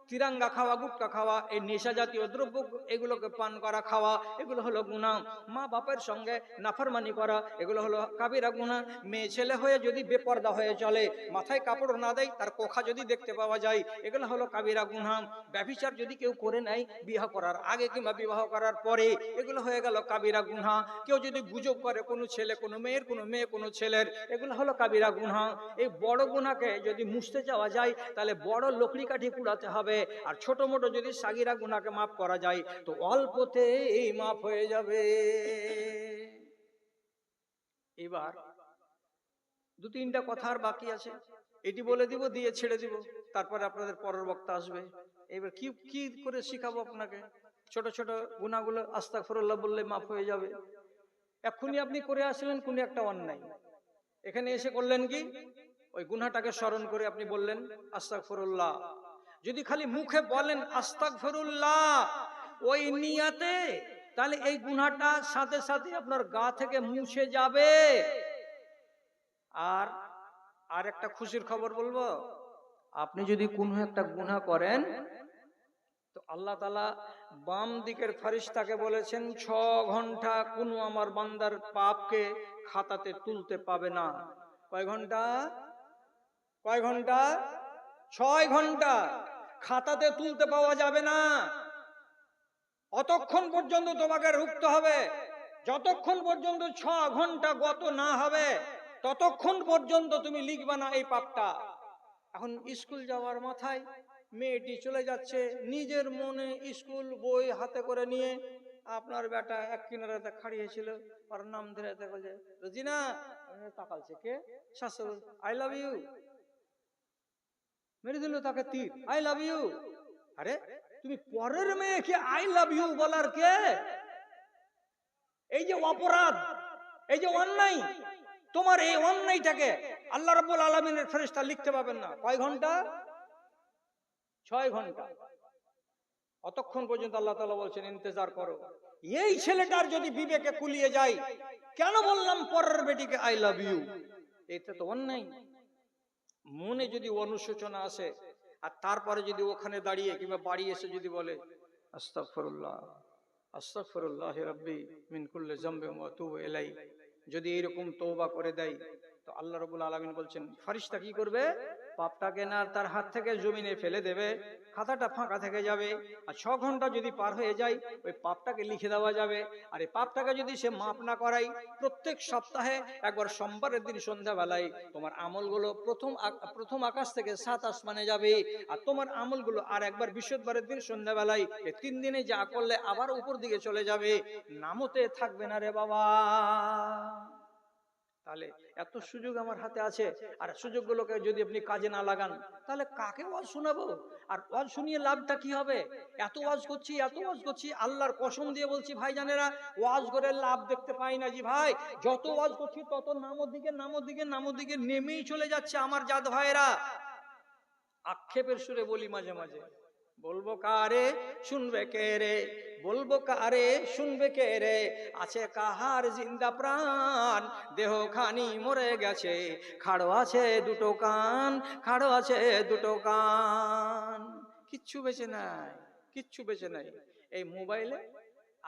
তিরাঙ্গা খাওয়া, গুটকা খাওয়া, এই নেশা জাতীয় দ্রব্য এগুলোকে পান করা খাওয়া, এগুলো হলো গুনাহ। মা বাপের সঙ্গে নাফরমানি করা, এগুলো হলো কাবিরা গুনাহ। মেয়ে ছেলে হয়ে যদি বেপর্দা হয়ে চলে, মাথায় কাপড় না দেয়, তার কোখা যদি দেখতে পাওয়া যায়, এগুলো হলো কাবিরা গুনাহ। ব্যভিচার যদি কেউ করে নেয় বিবাহ করার আগে কিংবা বিবাহ করার পরে, এগুলো হয়ে গেল কাবিরা গুনাহ। কেউ যদি গুজব করে কোনো ছেলে কোনো মেয়ের, কোনো মেয়ে কোনো ছেলের, এগুলো হলো কাবিরা গুনাহ। এই বড় গুনাহকে যদি মুছতে যাওয়া যায় তাহলে বড় লকড়ি কাঠি কুড়াতে হবে, আর ছোট মোটো যদি সাগিরা গুনাহকে মাফ করা যায় তো অল্পতেই মাফ হয়ে যাবে। এবার দু তিনটা কথা আর বাকি আছে, এটি বলে দিব, দিয়ে ছেড়ে দিব, তারপরে আপনাদের পরের বক্তা আসবে। এবার কি কি করে শিখাবো আপনাকে? ছোট ছোট গুনাহগুলো আস্তাগফিরুল্লাহ বললে মাফ হয়ে যাবে। এক্ষুনি আপনি করে আসলেন কোন একটা অন্যায়, এখানে এসে করলেন কি? ওই গুনাহটাকে স্মরণ করে আপনি বললেন আস্তাগফিরুল্লাহ। যদি খালি মুখে বলেন আস্তাগফিরুল্লাহ, ওই নিয়াতে, তাহলে এই গুনাহটা সাথে সাথে আপনার গা থেকে মুছে যাবে। আর আর একটা খুশির খবর বলবো, আপনি যদি কোনো একটা গুনাহ করেন তো আল্লাহ তাআলা বাম দিকের ফেরেশতাকে বলেছেন 6 ঘন্টা কোনো আমার বান্দার পাপকে খাতাতে তুলতে পাবে না। কয় ঘন্টা? কয় ঘন্টা? 6 ঘন্টা খাতাতে তুলতে পাওয়া যাবে না। অতক্ষণ পর্যন্ত তোমাকে রুখতে হবে, যতক্ষণ পর্যন্ত 6 ঘন্টা গত না হবে ততক্ষণ পর্যন্ত তুমি লিখবা না এই পাপটা। এখন স্কুল যাওয়ার মাথায় মেয়েটি চলে যাচ্ছে, নিজের মনে স্কুল বই হাতে করে নিয়ে, আপনার বেটা এক কিনারাতে খাড়িয়েছিল, ওর নাম ধরে বলছে রোজিনা, তাকালছে কে? শাশুড়, আই লাভ ইউ, মেরে দিল তাকে তীর, আই লাভ ইউ। আরে তুমি পরের মেয়েকে আই লাভ ইউ বলার কে? এই যে অপরাধ, এই যে অন্যায়, তোমার এই অন্যায়টাকে আল্লাহ রাব্বুল আলামিনের ফেরেশতা লিখতে পাবেন না। কয় ঘন্টা? 6 ঘন্টা। অতক্ষণ পর্যন্ত আল্লাহ তাআলা বলছেন ইন্তজার করো। এই ছেলেটার যদি বিবেকে কুলিয়ে যায়, কেন বললাম পরের বেটিকে আই লাভ ইউ, এটা তো অন্যায়। মনে যদি অনুশোচনা আসে, আর তারপরে যদি ওখানে দাঁড়িয়ে কিংবা বাড়ি এসে যদি বলে আস্তাগফিরুল্লাহ আস্তাগফিরুল্লাহ রাব্বি মিন কুল্লি যামবিন ওয়া আতুবু ইলাই, যদি এরকম তওবা করে দেয় তো আল্লাহ রাব্বুল আলামিন বলছেন ফেরেশতা কি করবে? পাপটাকে না তার হাত থেকে জমিনে ফেলে দেবে, খাতাটা ফাঁকা থেকে যাবে। আর 6 ঘন্টা যদি পার হয়ে যায় ওই পাপটাকে লিখে দেওয়া যাবে। আর এই পাপটাকে যদি সে মাপ না করায়, প্রত্যেক সপ্তাহে একবার সোমবারের দিন সন্ধ্যাবেলায় তোমার আমলগুলো প্রথম আকাশ থেকে 7 আসমানে যাবে, আর তোমার আমলগুলো আর একবার বৃহস্পতিবারের দিন সন্ধ্যাবেলায়, এই 3 দিনে যা করলে আবার উপর দিকে চলে যাবে, নামতে থাকবে না রে বাবা। তাহলে এত সুযোগ আমার হাতে আছে, আর সুযোগগুলোকে যদি আপনি কাজে না লাগান তাহলে কাকে ওয়াজ শোনাবো? আর ওয়াজ শুনিয়ে লাভটা কি হবে? এত ওয়াজ করছি, আল্লাহর কসম দিয়ে বলছি ভাইজানেরা, ওয়াজ করে লাভ দেখতে পাই না জি ভাই। যত ওয়াজ করছি তত নামোর দিকে নেমেই চলে যাচ্ছে আমার জাত ভাইরা। আক্ষেপের সুরে বলি মাঝে মাঝে, বলবো কারে শুনবে কে রে, বলবো কারে শুনবে কে রে, আছে কাহার জিন্দা প্রাণ, দেহ খানি মরে গেছে, খাড়ো আছে দুটো কান, খাড়ো আছে দুটো কান। কিচ্ছু বেঁচে নাই, কিচ্ছু বেঁচে নাই। এই মোবাইলে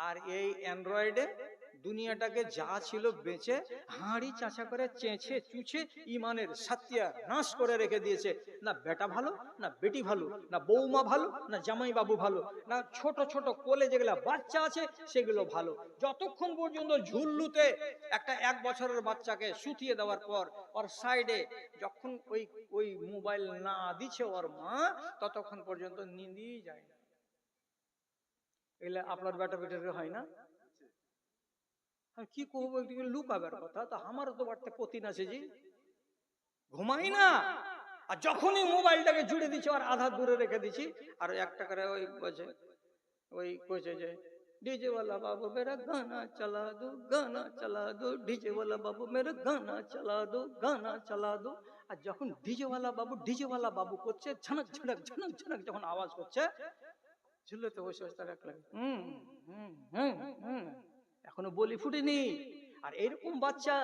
আর এই অ্যান্ড্রয়েডে দুনিয়াটাকে যা ছিল বেঁচে হাঁড়ি চাচা করে চেঁচে চুচে ইমানের সাতিয়া নাশ করে রেখে দিয়েছে। না বেটা ভালো, না বেটি ভালো, না বৌমা ভালো, না জামাই বাবু ভালো, না ছোট ছোট কোলে যেগুলা বাচ্চা আছে সেগুলো ভালো। যতক্ষণ পর্যন্ত ঝুল্লুতে একটা 1 বছরের বাচ্চাকে শুতিয়ে দেওয়ার পর ওর সাইডে যখন ওই মোবাইল না দিচ্ছে ওর মা, ততক্ষণ পর্যন্ত নিন্দিই যায় না। এগুলা আপনার বেটা বেটারে হয় না? কি করবো, একদিকে লুকাবার কথা, তো আমারও তো বাড়তে পতিন আছে জি, ঘুমাই না। আর যখনই মোবাইলটাকে জুড়ে দিচ্ছি আর আধা দূরে রেখে দিচ্ছি, আর একটা করে ওই কইছে যে डीजे वाला बाबू मेरा गाना चला दो, गाना चला दो, डीजे वाला बाबू मेरा गाना चला दो, गाना चला दो। আর যখন ডিজে ওয়ালা বাবু করছে ঝনক ঝনক ঝনক ঝনক যখন আওয়াজ করছে, ঝুলতে বসে বসে তার একলা এখনো বলি ফুটেনি। আর এরকম বাচ্চা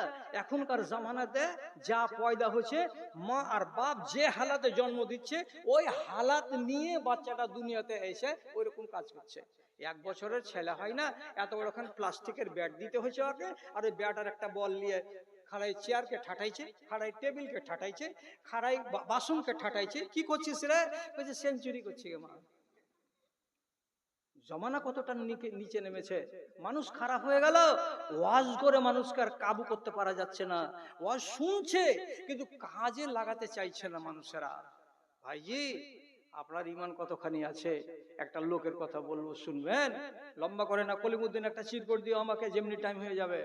এখনকার জামানাতে যা পয়দা হচ্ছে, মা আর বাপ যে হালাতে জন্ম দিচ্ছে ওই হালাত নিয়ে বাচ্চাটা দুনিয়াতে এসে ওইরকম কাজ করছে। 1 বছরের ছেলে হয় না, এত বড়খান প্লাস্টিকের ব্যাট দিতে হয়েছে ওকে, আর ওই ব্যাট আর একটা বল নিয়ে খাড়াই চেয়ারকে ঠাটাইছে, খাড়াই টেবিলকে ঠাটাইছে, খাড়াই বাসনকে ঠাটাইছে। কি করছিস রে? বলছে সেঞ্চুরি করছি গে মা। জমানা কতটা নিচে নেমেছে, মানুষ খারাপ হয়ে গেল। ওয়াজ করে মানুষকে আর কাবু করতে পারা যাচ্ছে না। ওয়াজ শুনছে কিন্তু কাজে লাগাতে চাইছে না মানুষেরা। ভাইজি আপনার ইমান কতখানি আছে? একটা লোকের কথা বলবো, শুনবেন? লম্বা করে না, কলিমুদ্দিন একটা চিরকোট দিও আমাকে, যেমনি টাইম হয়ে যাবে।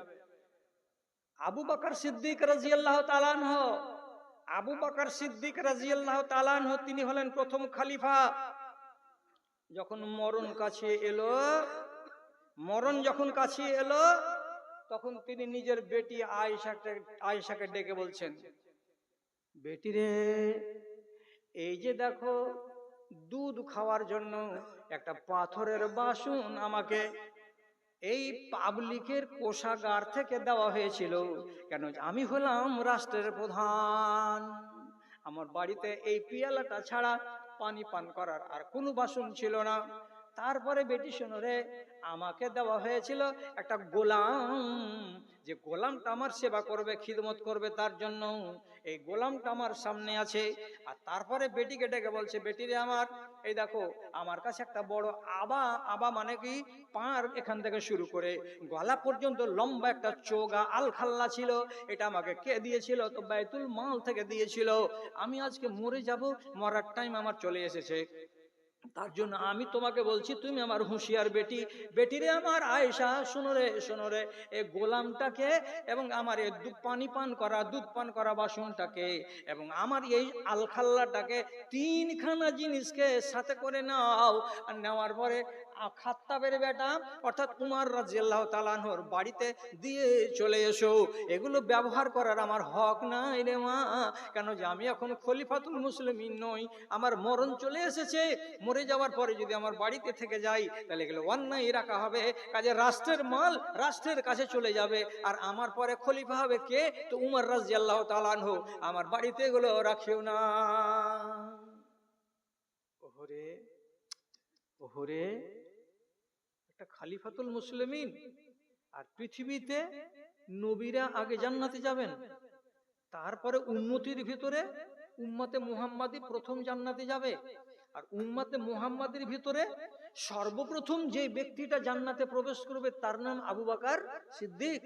আবু বকর সিদ্দিক রাদিয়াল্লাহু তাআলা আনহু, আবু বকর সিদ্দিক রাদিয়াল্লাহু তাআলা আনহু তিনি হলেন প্রথম খলিফা। যখন মরণ কাছে এলো তখন তিনি নিজের বেটি আয়েশাকে ডেকে বলছেন, বেটি রে, এই যে দেখো দুধ খাওয়ার জন্য একটা পাথরের বাসন আমাকে এই পাবলিকের কোষাগার থেকে দেওয়া হয়েছিল। কেন? আমি হলাম রাষ্ট্রের প্রধান। আমার বাড়িতে এই পিয়ালাটা ছাড়া পানি পান করার আর কোনো বাসন ছিল না। তারপরে বেটি শোনো রে, আমাকে দেওয়া হয়েছিল একটা গোলাম, যে গোলামটা আমার সেবা করবে, খিদমত করবে, তার জন্য এই গোলামটা আমার সামনে আছে। আর তারপরে বেটিকে ডেকে বলছে, বেটিরে আমার, এই দেখো আমার কাছে একটা বড় আবা, আবা মানে কি পার এখান থেকে শুরু করে গলা পর্যন্ত লম্বা একটা চোগা আলখাল্লা ছিল। এটা আমাকে কে দিয়েছিল? তো বাইতুল মাল থেকে দিয়েছিল। আমি আজকে মরে যাব, মরার টাইম আমার চলে এসেছে, তার জন্য আমি তোমাকে বলছি তুমি আমার হুঁশিয়ার বেটি। বেটিরে আমার আয়েশা, শোনো রে, শোনো রে, এই গোলামটাকে এবং আমার এই পানি পান করা, দুধ পান করা বাসনটাকে এবং আমার এই আলখাল্লাটাকে, তিনখানা জিনিসকে সাথে করে নাও। আর নেওয়ার পরে খাত্তাবের বেটা অর্থাৎ উমর রাদিয়াল্লাহু তাআলা আনহুর বাড়িতে দিয়ে চলে এসো। এগুলো ব্যবহার করার আমার হক নাই রে মা। কেন? যে আমি এখন খলিফাতুল মুসলিমিন নই, আমার মরণ চলে এসেছে। মরে যাওয়ার পরে যদি আমার বাড়িতে থেকে যাই তাহলে এগুলো অন্যায় রাখা হবে। কাজে রাষ্ট্রের মাল রাষ্ট্রের কাছে চলে যাবে। আর আমার পরে খলিফা হবে কে? তো উমর রাদিয়াল্লাহু তাআলা আনহু। আমার বাড়িতে এগুলো রাখিও না। ওহরে, ওহরে, একটা খলিফাতুল মুসলিমিন, আর পৃথিবীতে নবীরা আগে জান্নাতে যাবেন, তারপরে উম্মতির ভিতরে উম্মতে মুহাম্মাদি প্রথম জান্নাতে যাবে। আর উম্মতে মুহাম্মাদের ভিতরে সর্বপ্রথম যে ব্যক্তিটা জান্নাতে প্রবেশ করবে তার নাম আবু বকর সিদ্দিক।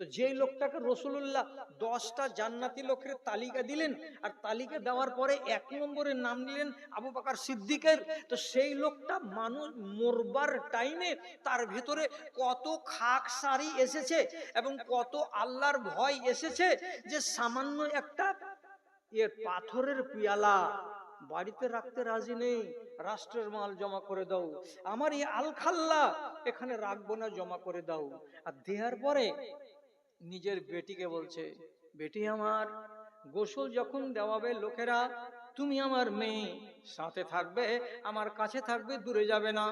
তো যেই লোকটাকে রাসূলুল্লাহ 10টা জান্নাতি লোকের তালিকা দিলেন, আর তালিকা দেওয়ার পরে 1 নম্বরের নাম নিলেন আবু বকর সিদ্দিকের, তো সেই লোকটা মানুষ মরবার টাইমে তার ভিতরে কত খাকসারি এসেছে এবং কত আল্লাহর ভয় এসেছে, যে সামান্য একটা পাথরের পিয়ালা বাড়িতে রাখতে রাজি নেই। রাষ্ট্রের মাল জমা করে দাও, আমার এই আলখাল্লা এখানে রাখবো না, জমা করে দাও। আর দেওয়ার পরে নিজের বেটিকে বলছে, বেটি আমার, গোসল যখন দেওয়াবে লোকেরা, তুমি আমার মেয়ে, সাথে থাকবে, আমার কাছে থাকবে, দূরে যাবে না।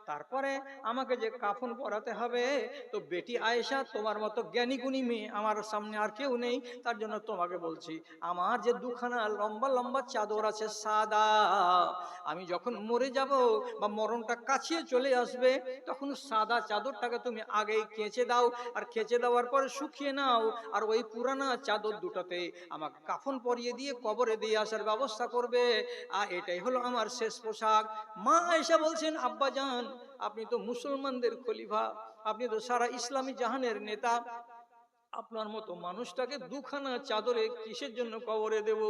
তারপরে আমাকে যে কাফন পরাতে হবে, তো বেটি আয়েশা তোমার মতো জ্ঞানী গুণী মেয়ে আমার সামনে আর কেউ নেই, তার জন্য তোমাকে বলছি, আমার যে দুখানা লম্বা লম্বা চাদর আছে সাদা, আমি যখন মরে যাব বা মরণটা কাছে চলে আসবে, তখন সাদা চাদরটাকে তুমি আগেই কেচে দাও, আর কেচে দেওয়ার পরে শুকিয়ে নাও, আর ওই পুরানা চাদর দুটোতে আমাকে কাফন পরিয়ে দিয়ে কবরে দিয়ে আসার ব্যবস্থা করবে। আর এটাই হলো আমার শেষ পোশাক। মা আয়েশা বলছেন, আব্বা জান, আপনি তো মুসলমানদের খলিফা, আপনি তো সারা ইসলামী জাহানের নেতা, আপনার মতো মানুষটাকে দুখানা চাদরে কিসের জন্য কবরে দেব?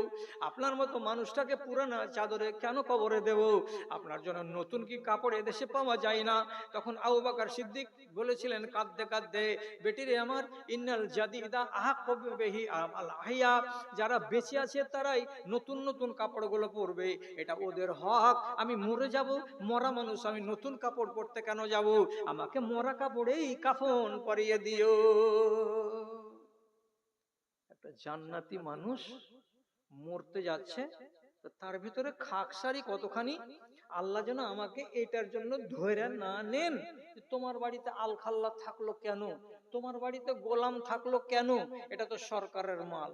আপনার মতো মানুষটাকে পুরানা চাদরে কেন কবরে দেব? আপনার জন্য নতুন কি কাপড় এদেশে পাওয়া যায় না? তখন আবু বকর সিদ্দিক বলেছিলেন কাঁদতে কাঁদতে, বেটিরে আমার, ইন্নাল জাদিদা আহাক্কু বিহি আল আহিয়া, যারা বেঁচে আছে তারাই নতুন নতুন কাপড়গুলো পরবে, এটা ওদের হক। আমি মরে যাব, মরা মানুষ, আমি নতুন কাপড় পরতে কেন যাব? আমাকে মরা কাপড়েই কাফন পরিয়ে দিও। একটা জান্নাতি মানুষ মরতে যাচ্ছে, তো তার ভিতরে খাকসারি কতখানি, আল্লাহ যেন আমাকে এটার জন্য ধরে না নেন। তোমার বাড়িতে আলখাল্লা থাকলো কেন? তোমার বাড়িতে গোলাম থাকলো কেন? এটা তো সরকারের মাল।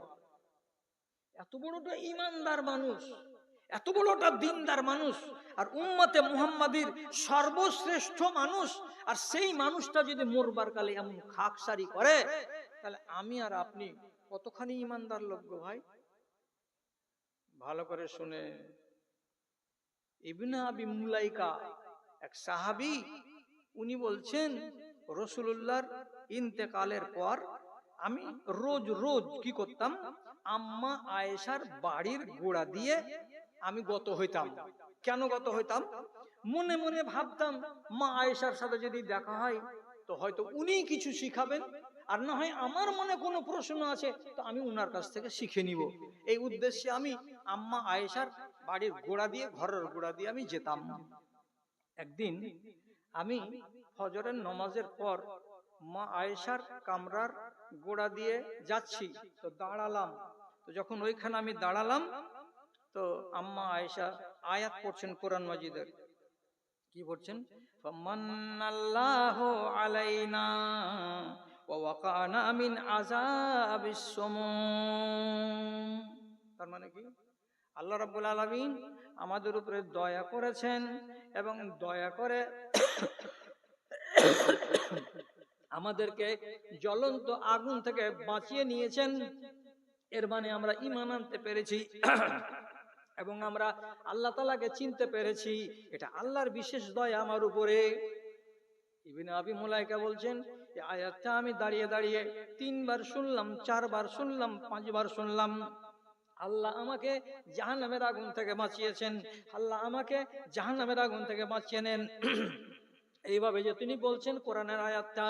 এত বড়টা ইমানদার মানুষ, এত বড়টা দিনদার মানুষ, আর উম্মতে মুহাম্মাদির সর্বশ্রেষ্ঠ মানুষ, আর সেই মানুষটা যদি মরবার কালে এমন খাকসারি করে, তাহলে আমি আর আপনি কতখানি ইমানদার লোক গো ভাই। ভালো করে শুনে, ইবনে আবি মুলাইকা এক সাহাবী, উনি বলছেন রাসূলুল্লাহর ইন্তেকালের পর আমি রোজ রোজ কি করতাম, আম্মা আয়েশার বাড়ির গোড়া দিয়ে আমি গত হইতাম। কেন গত হইতাম? মনে মনে ভাবতাম মা আয়েশার সাথে যদি দেখা হয় তো হয়তো উনি কিছু শিখাবেন, আর না হয় আমার মনে কোনো প্রশ্ন আছে তো আমি উনার কাছ থেকে শিখে নিব। এই উদ্দেশ্যে আমি আম্মা আয়েশার বাড়ির গোড়া দিয়ে, ঘরের গোড়া দিয়ে আমি যেতাম। একদিন আমি ফজরের নামাজের পর মা আয়েশার কামরার গোড়া দিয়ে যাচ্ছি, তো দাঁড়ালাম। তো যখন ওইখানে আমি দাঁড়ালাম, তো আম্মা আয়েশা আয়াত পড়ছেন কোরআন মাজিদের, কি পড়ছেন? ফামান্নাল্লাহু আলাইনা ওয়া ওয়াকানা মিন আযাবিস সুমুম। তার মানে কি? আল্লাহ রাব্বুল আলামিন আমাদের উপরে দয়া করেছেন এবং দয়া করে আমাদেরকে জ্বলন্ত আগুন থেকে বাঁচিয়ে নিয়েছেন। এর মানে আমরা ঈমান আনতে পেরেছি এবং আমরা আল্লাহ তাআলাকে চিনতে পেরেছি। এটা আল্লাহর বিশেষ দয়া আমার উপরে। ইবনে আবি মুলাইকা বলছেন, এই আয়াতটা আমি দাঁড়িয়ে দাঁড়িয়ে 3 বার শুনলাম, 4 বার শুনলাম, 5 বার শুনলাম। আল্লাহ আমাকে জাহান্নামের আগুন থেকে বাঁচিয়েছেন, আল্লাহ আমাকে জাহান্নামের আগুন থেকে বাঁচিয়ে নেন। এইভাবে যে তিনি বলছেন কোরআনের আয়াতটা,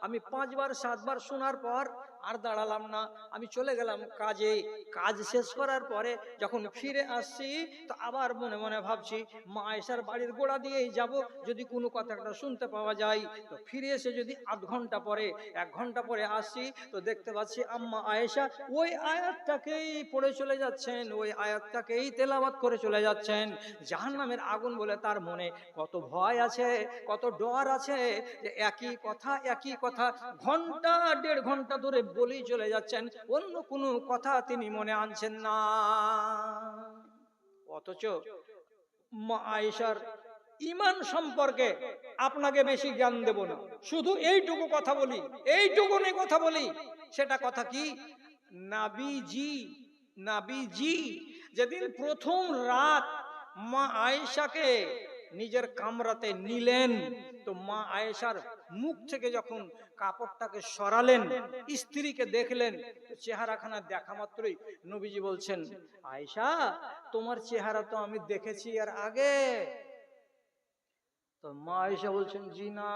আমি 5 বার 7 বার শোনার পর আর দাঁড়ালাম না, আমি চলে গেলাম কাজে। কাজ শেষ করার পরে যখন ফিরে আসছি, তো আবার মনে মনে ভাবছি মা আয়েশার বাড়ির গোড়া দিয়েই যাব, যদি কোনো কথা একটা শুনতে পাওয়া যায়। তো ফিরে এসে যদি আধ ঘন্টা পরে 1 ঘন্টা পরে আসছি, তো দেখতে পাচ্ছি আম্মা আয়েশা ওই আয়াতটাকেই পড়ে চলে যাচ্ছেন, ওই আয়াতটাকেই তেলাওয়াত করে চলে যাচ্ছেন। জাহান্নামের আগুন বলে তার মনে কত ভয় আছে, কত ডর আছে, যে একই কথা ঘন্টা 1.5 ঘন্টা ধরে বলেই চলে যাচ্ছেন, অন্য কোনো কথা তিনি মনে আনছেন না। অথচ মা আয়েশার ঈমান সম্পর্কে আপনাকে বেশি জ্ঞান দেব না, শুধু এইটুকু কথা বলি, এইটুকুনি কথা বলি। সেটা কথা কি? নাবিজি যেদিন প্রথম রাত মা আয়েশাকে নিজের কামরাতে নিলেন, তো মা আয়েশার মুখ থেকে যখন কাপড়টাকে সরালেন, স্ত্রীকে দেখলেন, চেহারাখানা দেখা মাত্রই নবীজি বলছেন, আয়েশা তোমার চেহারা তো আমি দেখেছি এর আগে। তো মা আয়েশা বলছেন, জি না,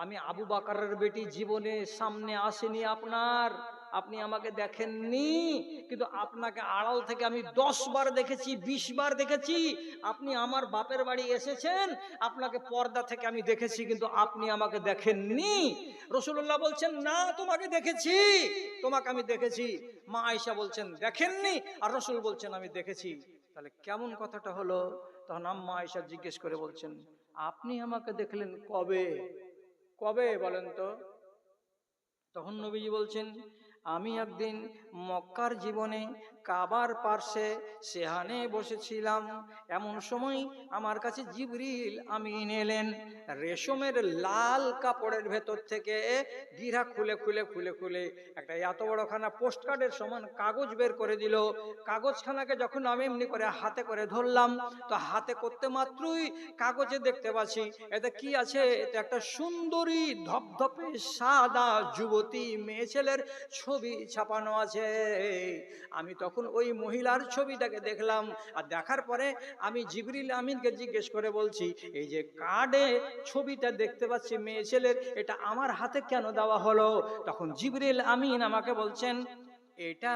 আমি আবু বকরের বেটি, জীবনে সামনে আসেনি আপনার, আপনি আমাকে দেখেননি, কিন্তু আপনাকে আড়াল থেকে আমি 10 বার দেখেছি, 20 বার দেখেছি। আপনি আমার বাপের বাড়ি এসেছেন, আপনাকে পর্দা থেকে আমি দেখেছি, কিন্তু আপনি আমাকে দেখেননি। রাসূলুল্লাহ বলছেন, না তোমাকে দেখেছি, তোমাকে আমি দেখেছি। মা আয়েশা বলছেন দেখেননি, আর রাসূল বলছেন আমি দেখেছি। তাহলে কেমন কথাটা হলো? তখন আম্মা আয়েশা জিজ্ঞেস করে বলছেন, আপনি আমাকে দেখলেন কবে? কবে বলেন তো? তখন নবীজি বলছেন, আমি একদিন মক্কার জীবনে কাবার পার্শ্বে সেহানে বসেছিলাম, এমন সময় আমার কাছে জিবরিল আমিন এলেন। রেশমের লাল কাপড়ের ভেতর থেকে গিরা খুলে খুলে খুলে খুলে একটা এত বড়খানা পোস্ট কার্ডের সমান কাগজ বের করে দিল। কাগজখানাকে যখন আমি এমনি করে হাতে করে ধরলাম, তো হাতে করতে মাত্রই কাগজে দেখতে পাচ্ছি এতে কি আছে, এটা একটা সুন্দরী ধপধপে সাদা যুবতী মেয়ে ছেলের ছবি ছাপানো আছে। আমি তখন ওই মহিলার ছবিটাকে দেখলাম, আর দেখার পরে আমি জিবরিল আমিনকে জিজ্ঞেস করে বলছি, এই যে কার্ডে ছবিটা দেখতে পাচ্ছি মেয়ে ছেলের, এটা আমার হাতে কেন দেওয়া হলো? তখন জিবরিল আমিন আমাকে বলছেন, এটা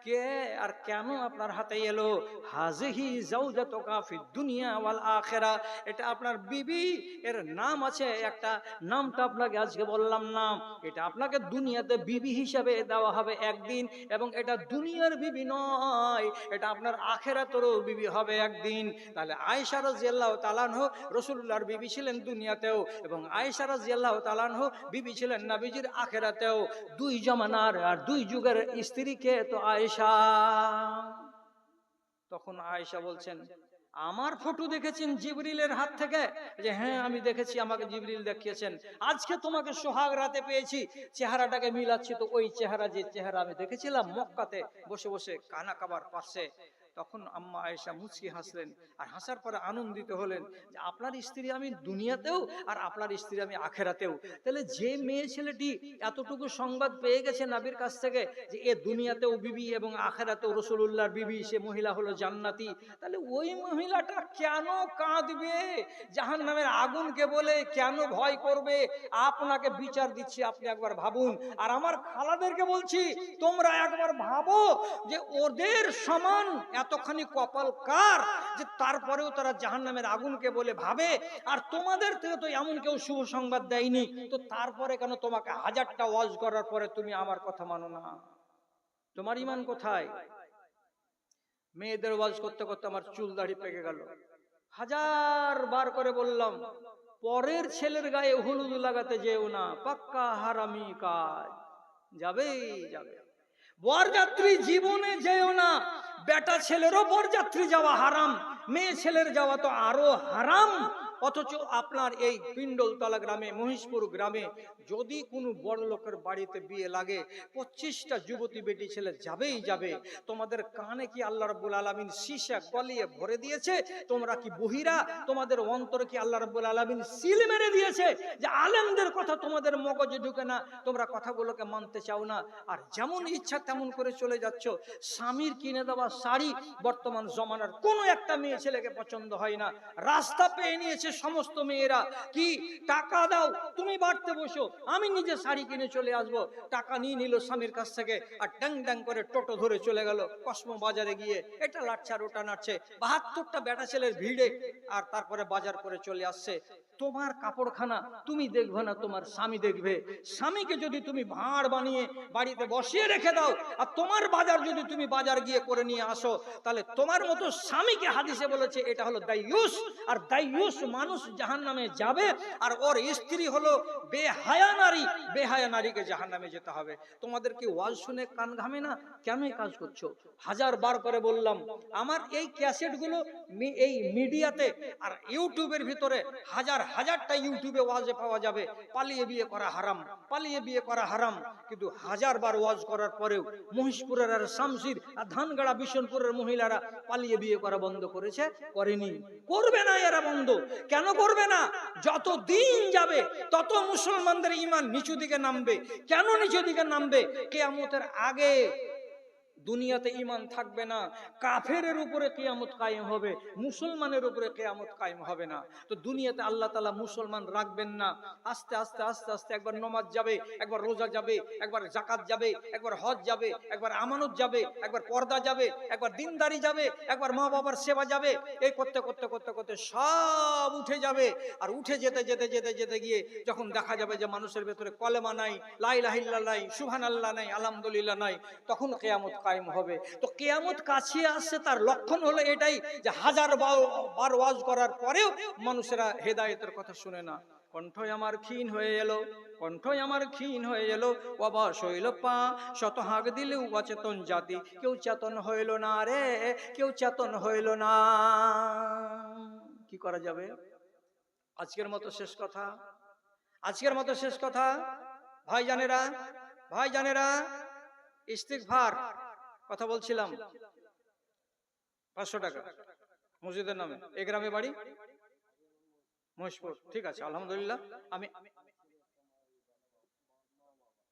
কে আর কেন আপনার হাতে এলো? হাজিহি জাওজাতুকা ফিদ দুনিয়া ওয়াল আখিরা, এটা আপনার বিবি, এর নাম আছে একটা, নামটা আপনাকে আজকে বললাম না। এটা আপনাকে দুনিয়াতে বিবি হিসাবে দেওয়া হবে একদিন, এবং এটা দুনিয়ার বিবি নয়, এটা আপনার আখিরাতেরও বিবি হবে একদিন। তাহলে আয়েশা রাদিয়াল্লাহু তাআলা আনহা রাসূলুল্লাহর বিবি ছিলেন দুনিয়াতেও, এবং আয়েশা রাদিয়াল্লাহু তাআলা আনহা বিবি ছিলেন নবীজির আখিরাতেও। 2 জামানার আর 2 যুগের স্ত্রীকে তো আয়েশা। তখন আয়েশা বলছেন, আমার ফটো দেখেছেন জিবরিলের হাত থেকে? যে হ্যাঁ আমি দেখেছি, আমাকে জিবরিল দেখিয়েছেন। আজকে তোমাকে সোহাগ রাতে পেয়েছি, চেহারাটাকে মিলাচ্ছি, তো ওই চেহারা, যে চেহারা আমি দেখেছিলাম মক্কাতে বসে বসে কানা কাবার পাশে। তখন আম্মা আয়েশা মুচকি হাসলেন, আর হাসার পরে আনন্দিত হলেন যে আপনার স্ত্রী আমি দুনিয়াতেও, আর আপনার স্ত্রী আমি আখেরাতেও। তাহলে যে মেয়ে ছেলেটি এতটুকু সংবাদ পেয়ে গেছে নবীর কাছ থেকে যে এ দুনিয়াতেও বিবি এবং আখেরাতেও রাসূলুল্লাহর বিবি, সে মহিলা হলো জান্নাতি, তাহলে ওই মহিলাটা কেন কাঁদবে? জাহান্নামের আগুনকে বলে কেন ভয় করবে? আপনাকে বিচার দিচ্ছি, আপনি একবার ভাবুন। আর আমার খালাদেরকে বলছি, তোমরা একবার ভাবো যে ওদের সমান এতখানি কপাল কার, যে তারপরেও তারা জাহান্নামের আগুনকে বলে ভাবে। আর তোমাদের থেকে তো এমন কেউ শুভ সংবাদ দেয়নি, তো তারপরে কেন তোমাকে 1000টা ওয়াজ করার পরে তুমি আমার কথা মানো না? তোমার ঈমান কোথায়? মেয়েদের ওয়াজ করতে করতে আমার চুল দাড়ি পেকে গেল, হাজার বার করে বললাম, পরের ছেলের গায়ে হলুদ লাগাতে যেও না, পাক্কা হারামি কাজ, যাবেই যাবে। বরযাত্রী জীবনে যেও না, বেটা ছেলেরও বরযাত্রী যাওয়া হারাম, মেয়ে ছেলের যাওয়া তো আরো হারাম। অথচ আপনার এই পিণ্ডলতলা গ্রামে, মহিষপুর গ্রামে যদি কোনো বড় লোকের বাড়িতে বিয়ে লাগে, 25টা যুবতী বেটি ছেলে যাবেই যাবে। তোমাদের কানে কি আল্লাহ রাব্বুল আলামিন সীসা গলিয়ে ভরে দিয়েছে? তোমরা কি বহিরা? তোমাদের অন্তরে কি আল্লাহ রাব্বুল আলামিন সিল মেরে দিয়েছে যে আলেমদের কথা তোমাদের মগজে ঢুকে না, তোমরা কথাগুলোকে মানতে চাও না, আর যেমন ইচ্ছা তেমন করে চলে যাচ্ছ? স্বামীর কিনে দেওয়া শাড়ি বর্তমান জমানার কোনো একটা মেয়ে ছেলেকে পছন্দ হয় না। রাস্তা পেয়ে নিয়েছে সমস্ত মেয়েরা, কি টাকা দাও তুমি বাড়তে বসো, আমি নিজে শাড়ি কিনে চলে আসবো। টাকা নিয়ে নিল স্বামীর কাছ থেকে, আর ড্যাং ড্যাং করে টোটো ধরে চলে গেল কসমো বাজারে গিয়ে, এটা লাটছে আর ওটা নাড়ছে, 72টা বেটা ছেলের ভিড়ে, আর তারপরে বাজার করে চলে আসছে। তোমার কাপড়খানা তুমি দেখবে না, তোমার স্বামী দেখবে। স্বামীকে যদি তুমি ভাঁড় বানিয়ে বাড়িতে বসিয়ে রেখে দাও, আর তোমার বাজার যদি তুমি বাজার গিয়ে করে নিয়ে আসো, তাহলে তোমার মতো স্বামীকে হাদিসে বলেছে এটা হলো দাইয়ুস, আর দাইয়ুস মানুষ জাহান্নামে যাবে, আর ওর স্ত্রী হলো বেহায়া নারী, বেহায়া নারীকে জাহান্নামে যেতে হবে। তোমাদের কি ওয়াজ শুনে কান ঘামে না? কেন এই কাজ করছো? হাজার বার করে বললাম, আমার এই ক্যাসেটগুলো এই মিডিয়াতে আর ইউটিউবের ভিতরে হাজারটা ইউটিউবে ওয়াজে পাওয়া যাবে, পালিয়ে বিয়ে করা হারাম, পালিয়ে বিয়ে করা হারাম। কিন্তু হাজারবার ওয়াজ করার পরেও মহিষপুরের আর শামসির আর ধানগাড়া বিশনপুরের মহিলারা পালিয়ে বিয়ে করা বন্ধ করেছে? করেনি, করবে না এরা বন্ধ। কেন করবে না? যত দিন যাবে তত মুসলমানদের ঈমান নিচু দিকে নামবে। কেন নিচু দিকে নামবে? কিয়ামতের আগে দুনিয়াতে ঈমান থাকবে না, কাফেরের উপরে কিয়ামত কায়েম হবে, মুসলমানের উপরে কিয়ামত কায়েম হবে না। তো দুনিয়াতে আল্লাহ তাআলা মুসলমান রাখবেন না। আস্তে আস্তে আস্তে আস্তে একবার নামাজ যাবে, একবার রোজা যাবে, একবার যাকাত যাবে, একবার হজ যাবে, একবার আমানত যাবে, একবার পর্দা যাবে, একবার দিনদারি যাবে, একবার মা বাবার সেবা যাবে। এই করতে করতে করতে করতে সব উঠে যাবে। আর উঠে যেতে যেতে যেতে যেতে গিয়ে যখন দেখা যাবে যে মানুষের ভেতরে কলেমা নাই, লা ইলাহা ইল্লাল্লাহ নাই, সুবহানাল্লাহ নাই, আলহামদুলিল্লাহ নাই, তখন কিয়ামত কায়েম হবে। তো কিয়ামত কাছে আসছে, তার লক্ষণ হলো এটাই যে হাজার বার ওয়াজ করার পরেও মানুষেরা হেদায়েতের কথা শুনে না। কণ্ঠই আমার ক্ষীণ হয়ে এলো, কণ্ঠই আমার ক্ষীণ হয়ে এলো, অবশ হইল পা, শত হাঁক দিলেও অচেতন জাতি, কেউ চেতন হইল না রে, কেউ চেতন হইল না। কি করা যাবে? আজকের মতো শেষ কথা, আজকের মতো শেষ কথা। ভাইজানেরা, ভাইজানেরা, ইস্তিগফার কথা বলছিলাম, 500 টাকা মসজিদের নামে। এই গ্রামে বাড়ি মহেশপুর, ঠিক আছে, আলহামদুলিল্লাহ। আমি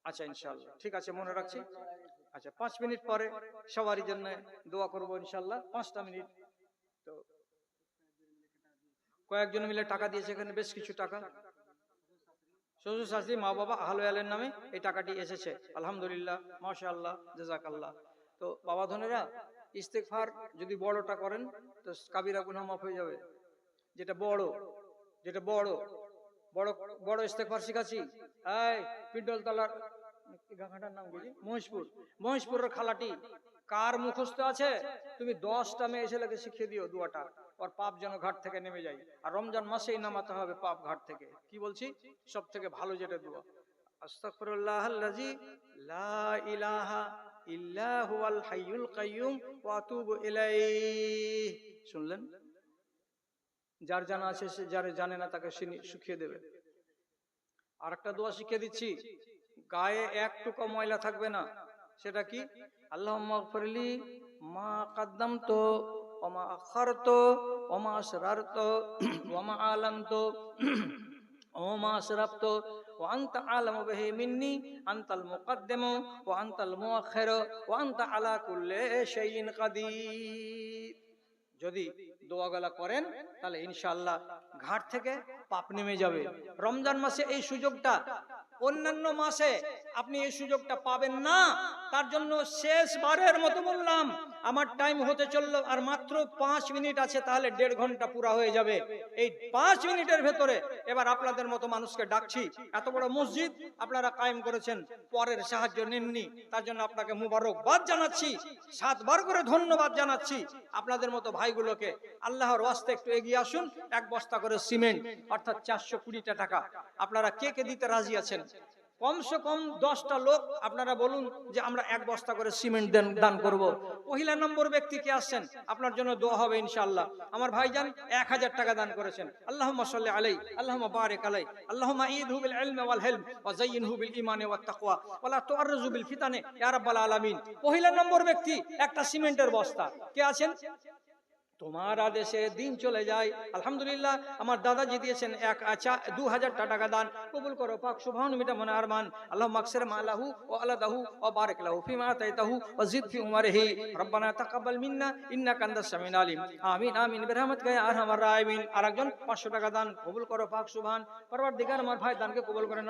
আচ্ছা ইনশাআল্লাহ, ঠিক আছে, মনে রাখছি। আচ্ছা 5 মিনিট পরে সবারই জন্য দোয়া করবো ইনশাআল্লাহ। 5টা মিনিট। তো কয়েকজন মিলে টাকা দিয়েছে, এখানে বেশ কিছু টাকা, শ্বশুর শাশুড়ি, মা বাবা, আহলে আলের নামে এই টাকাটি এসেছে, আলহামদুলিল্লাহ, মাশাআল্লাহ, জাযাকাল্লাহ। তো বাবা ধনেরা, ইস্তেগফার যদি বড়টা করেন তো কাবিরা গুনাহ মাফ হয়ে যাবে। যেটা বড়, যেটা বড় বড় বড় ইস্তেগফার শিখাচ্ছি। এই পিণ্ডলতলার গাঁখাটার নাম কি? মহেশপুর, মহেশপুরের খালাটি কার মুখস্থ আছে? তুমি 10টা মেয়ে ছেলেকে শিখিয়ে দিও দুয়াটা, আর পাপ যেন ঘাট থেকে নেমে যায়। আর রমজান মাসেই নামাতে হবে পাপ ঘাট থেকে। কি বলছি? সব থেকে ভালো যেটা দোয়া, আস্তাগফিরুল্লাহাল্লাযী লা ইলাহা ইল্লা হুয়াল হাইয়ুল কাইয়্যুম ওয়া আতুবু ইলাইহি। শুনলেন? যার জানা আছে সে, যার জানে না তাকে শিখিয়ে দেবে। আর একটা দোয়া শিখিয়ে দিচ্ছি, গায়ে এক টুকরো ময়লা থাকবে না। সেটা কি? আল্লাহুম্মা গফিরলি মা কাদ্দামতু ওয়া মা আখারতু ওয়া মা আসরারতু ওয়া মা আলানতু ওয়া মা আসরাফতু ওয়া আনতা আলামু বিহি মিন্নি, আনতাল মুকাদ্দিমু ওয়া আনতাল মুআখিরু ওয়া আনতা আলা কুল্লি শাইইন কাদির। যদি দোয়াগুলা করেন তাহলে ইনশাআল্লাহ ঘাট থেকে পাপ নেমে যাবে। রমজান মাসে এই সুযোগটা অন্যান্য মাসে আপনি এই সুযোগটা পাবেন না। তার জন্য শেষবারের মতো বললাম, আমার টাইম হতে চললো আর মাত্র 5 মিনিট আছে, তাহলে 1.5 ঘন্টা পুরা হয়ে যাবে। এই 5 মিনিটের ভেতরে এবার আপনাদের মতো মানুষকে ডাকছি। এত বড় মসজিদ আপনারা কায়েম করেছেন, পরের সাহায্য নেননি, তার জন্য আপনাকে মুবারকবাদ জানাচ্ছি, 7 বার করে ধন্যবাদ জানাচ্ছি। আপনাদের মতো ভাইগুলোকে আল্লাহর ওয়াস্তে একটু এগিয়ে আসুন। 1 বস্তা করে সিমেন্ট অর্থাৎ 420 টাকা আপনারা কে কে দিতে রাজি আছেন? কমসে কম 10টা লোক আপনারা বলুন যে আমরা 1 বস্তা করে সিমেন্ট দান করব। পহিলা নম্বর ব্যক্তি কে আসছেন, আপনার জন্য দোয়া হবে ইনশাআল্লাহ। আমার ভাইজান 1000 টাকা দান করেছেন। আল্লাহুম্মা সাল্লি আলাইহি, আল্লাহুম্মা বারিক আলাইহি, আল্লাহুম্মা ঈদহু বিল ইলমি ওয়াল হিলম ওয়া যায়্যিনহু বিল ঈমানি ওয়াত তাকওয়া ওয়া লা তুআররিজু বিল ফিতানি ইয়া রাব্বাল আলামিন। পহিলা নম্বর ব্যক্তি একটা সিমেন্টের বস্তা কে আছেন? তোমার আদেশে দিন চলে যায়। আলহামদুলিল্লাহ, আমার দাদাজি দিয়েছেন 2000 টাকা দান। কবুল করো পাক সুবহান মিটা মনে আরমান। আল্লাহ মাকসির মালাহু ওয়া আলাদাহু ওয়া বারিক লাহু ফিমা আতাইতাহু ওয়া জিদ ফি উমরিহি রব্বানা তাকাব্বাল মিন্না ইন্নাকা আনতাস সামিউল আলিম। আমিন আমিন বিরহমাতিকা ইয়া আরহামার রাহিমিন। আরেকজন 500 টাকা দান। কবুল করো পাক সুবহান। পরওয়ারদিগার আমার ভাই দানকে কবুল করে নাও।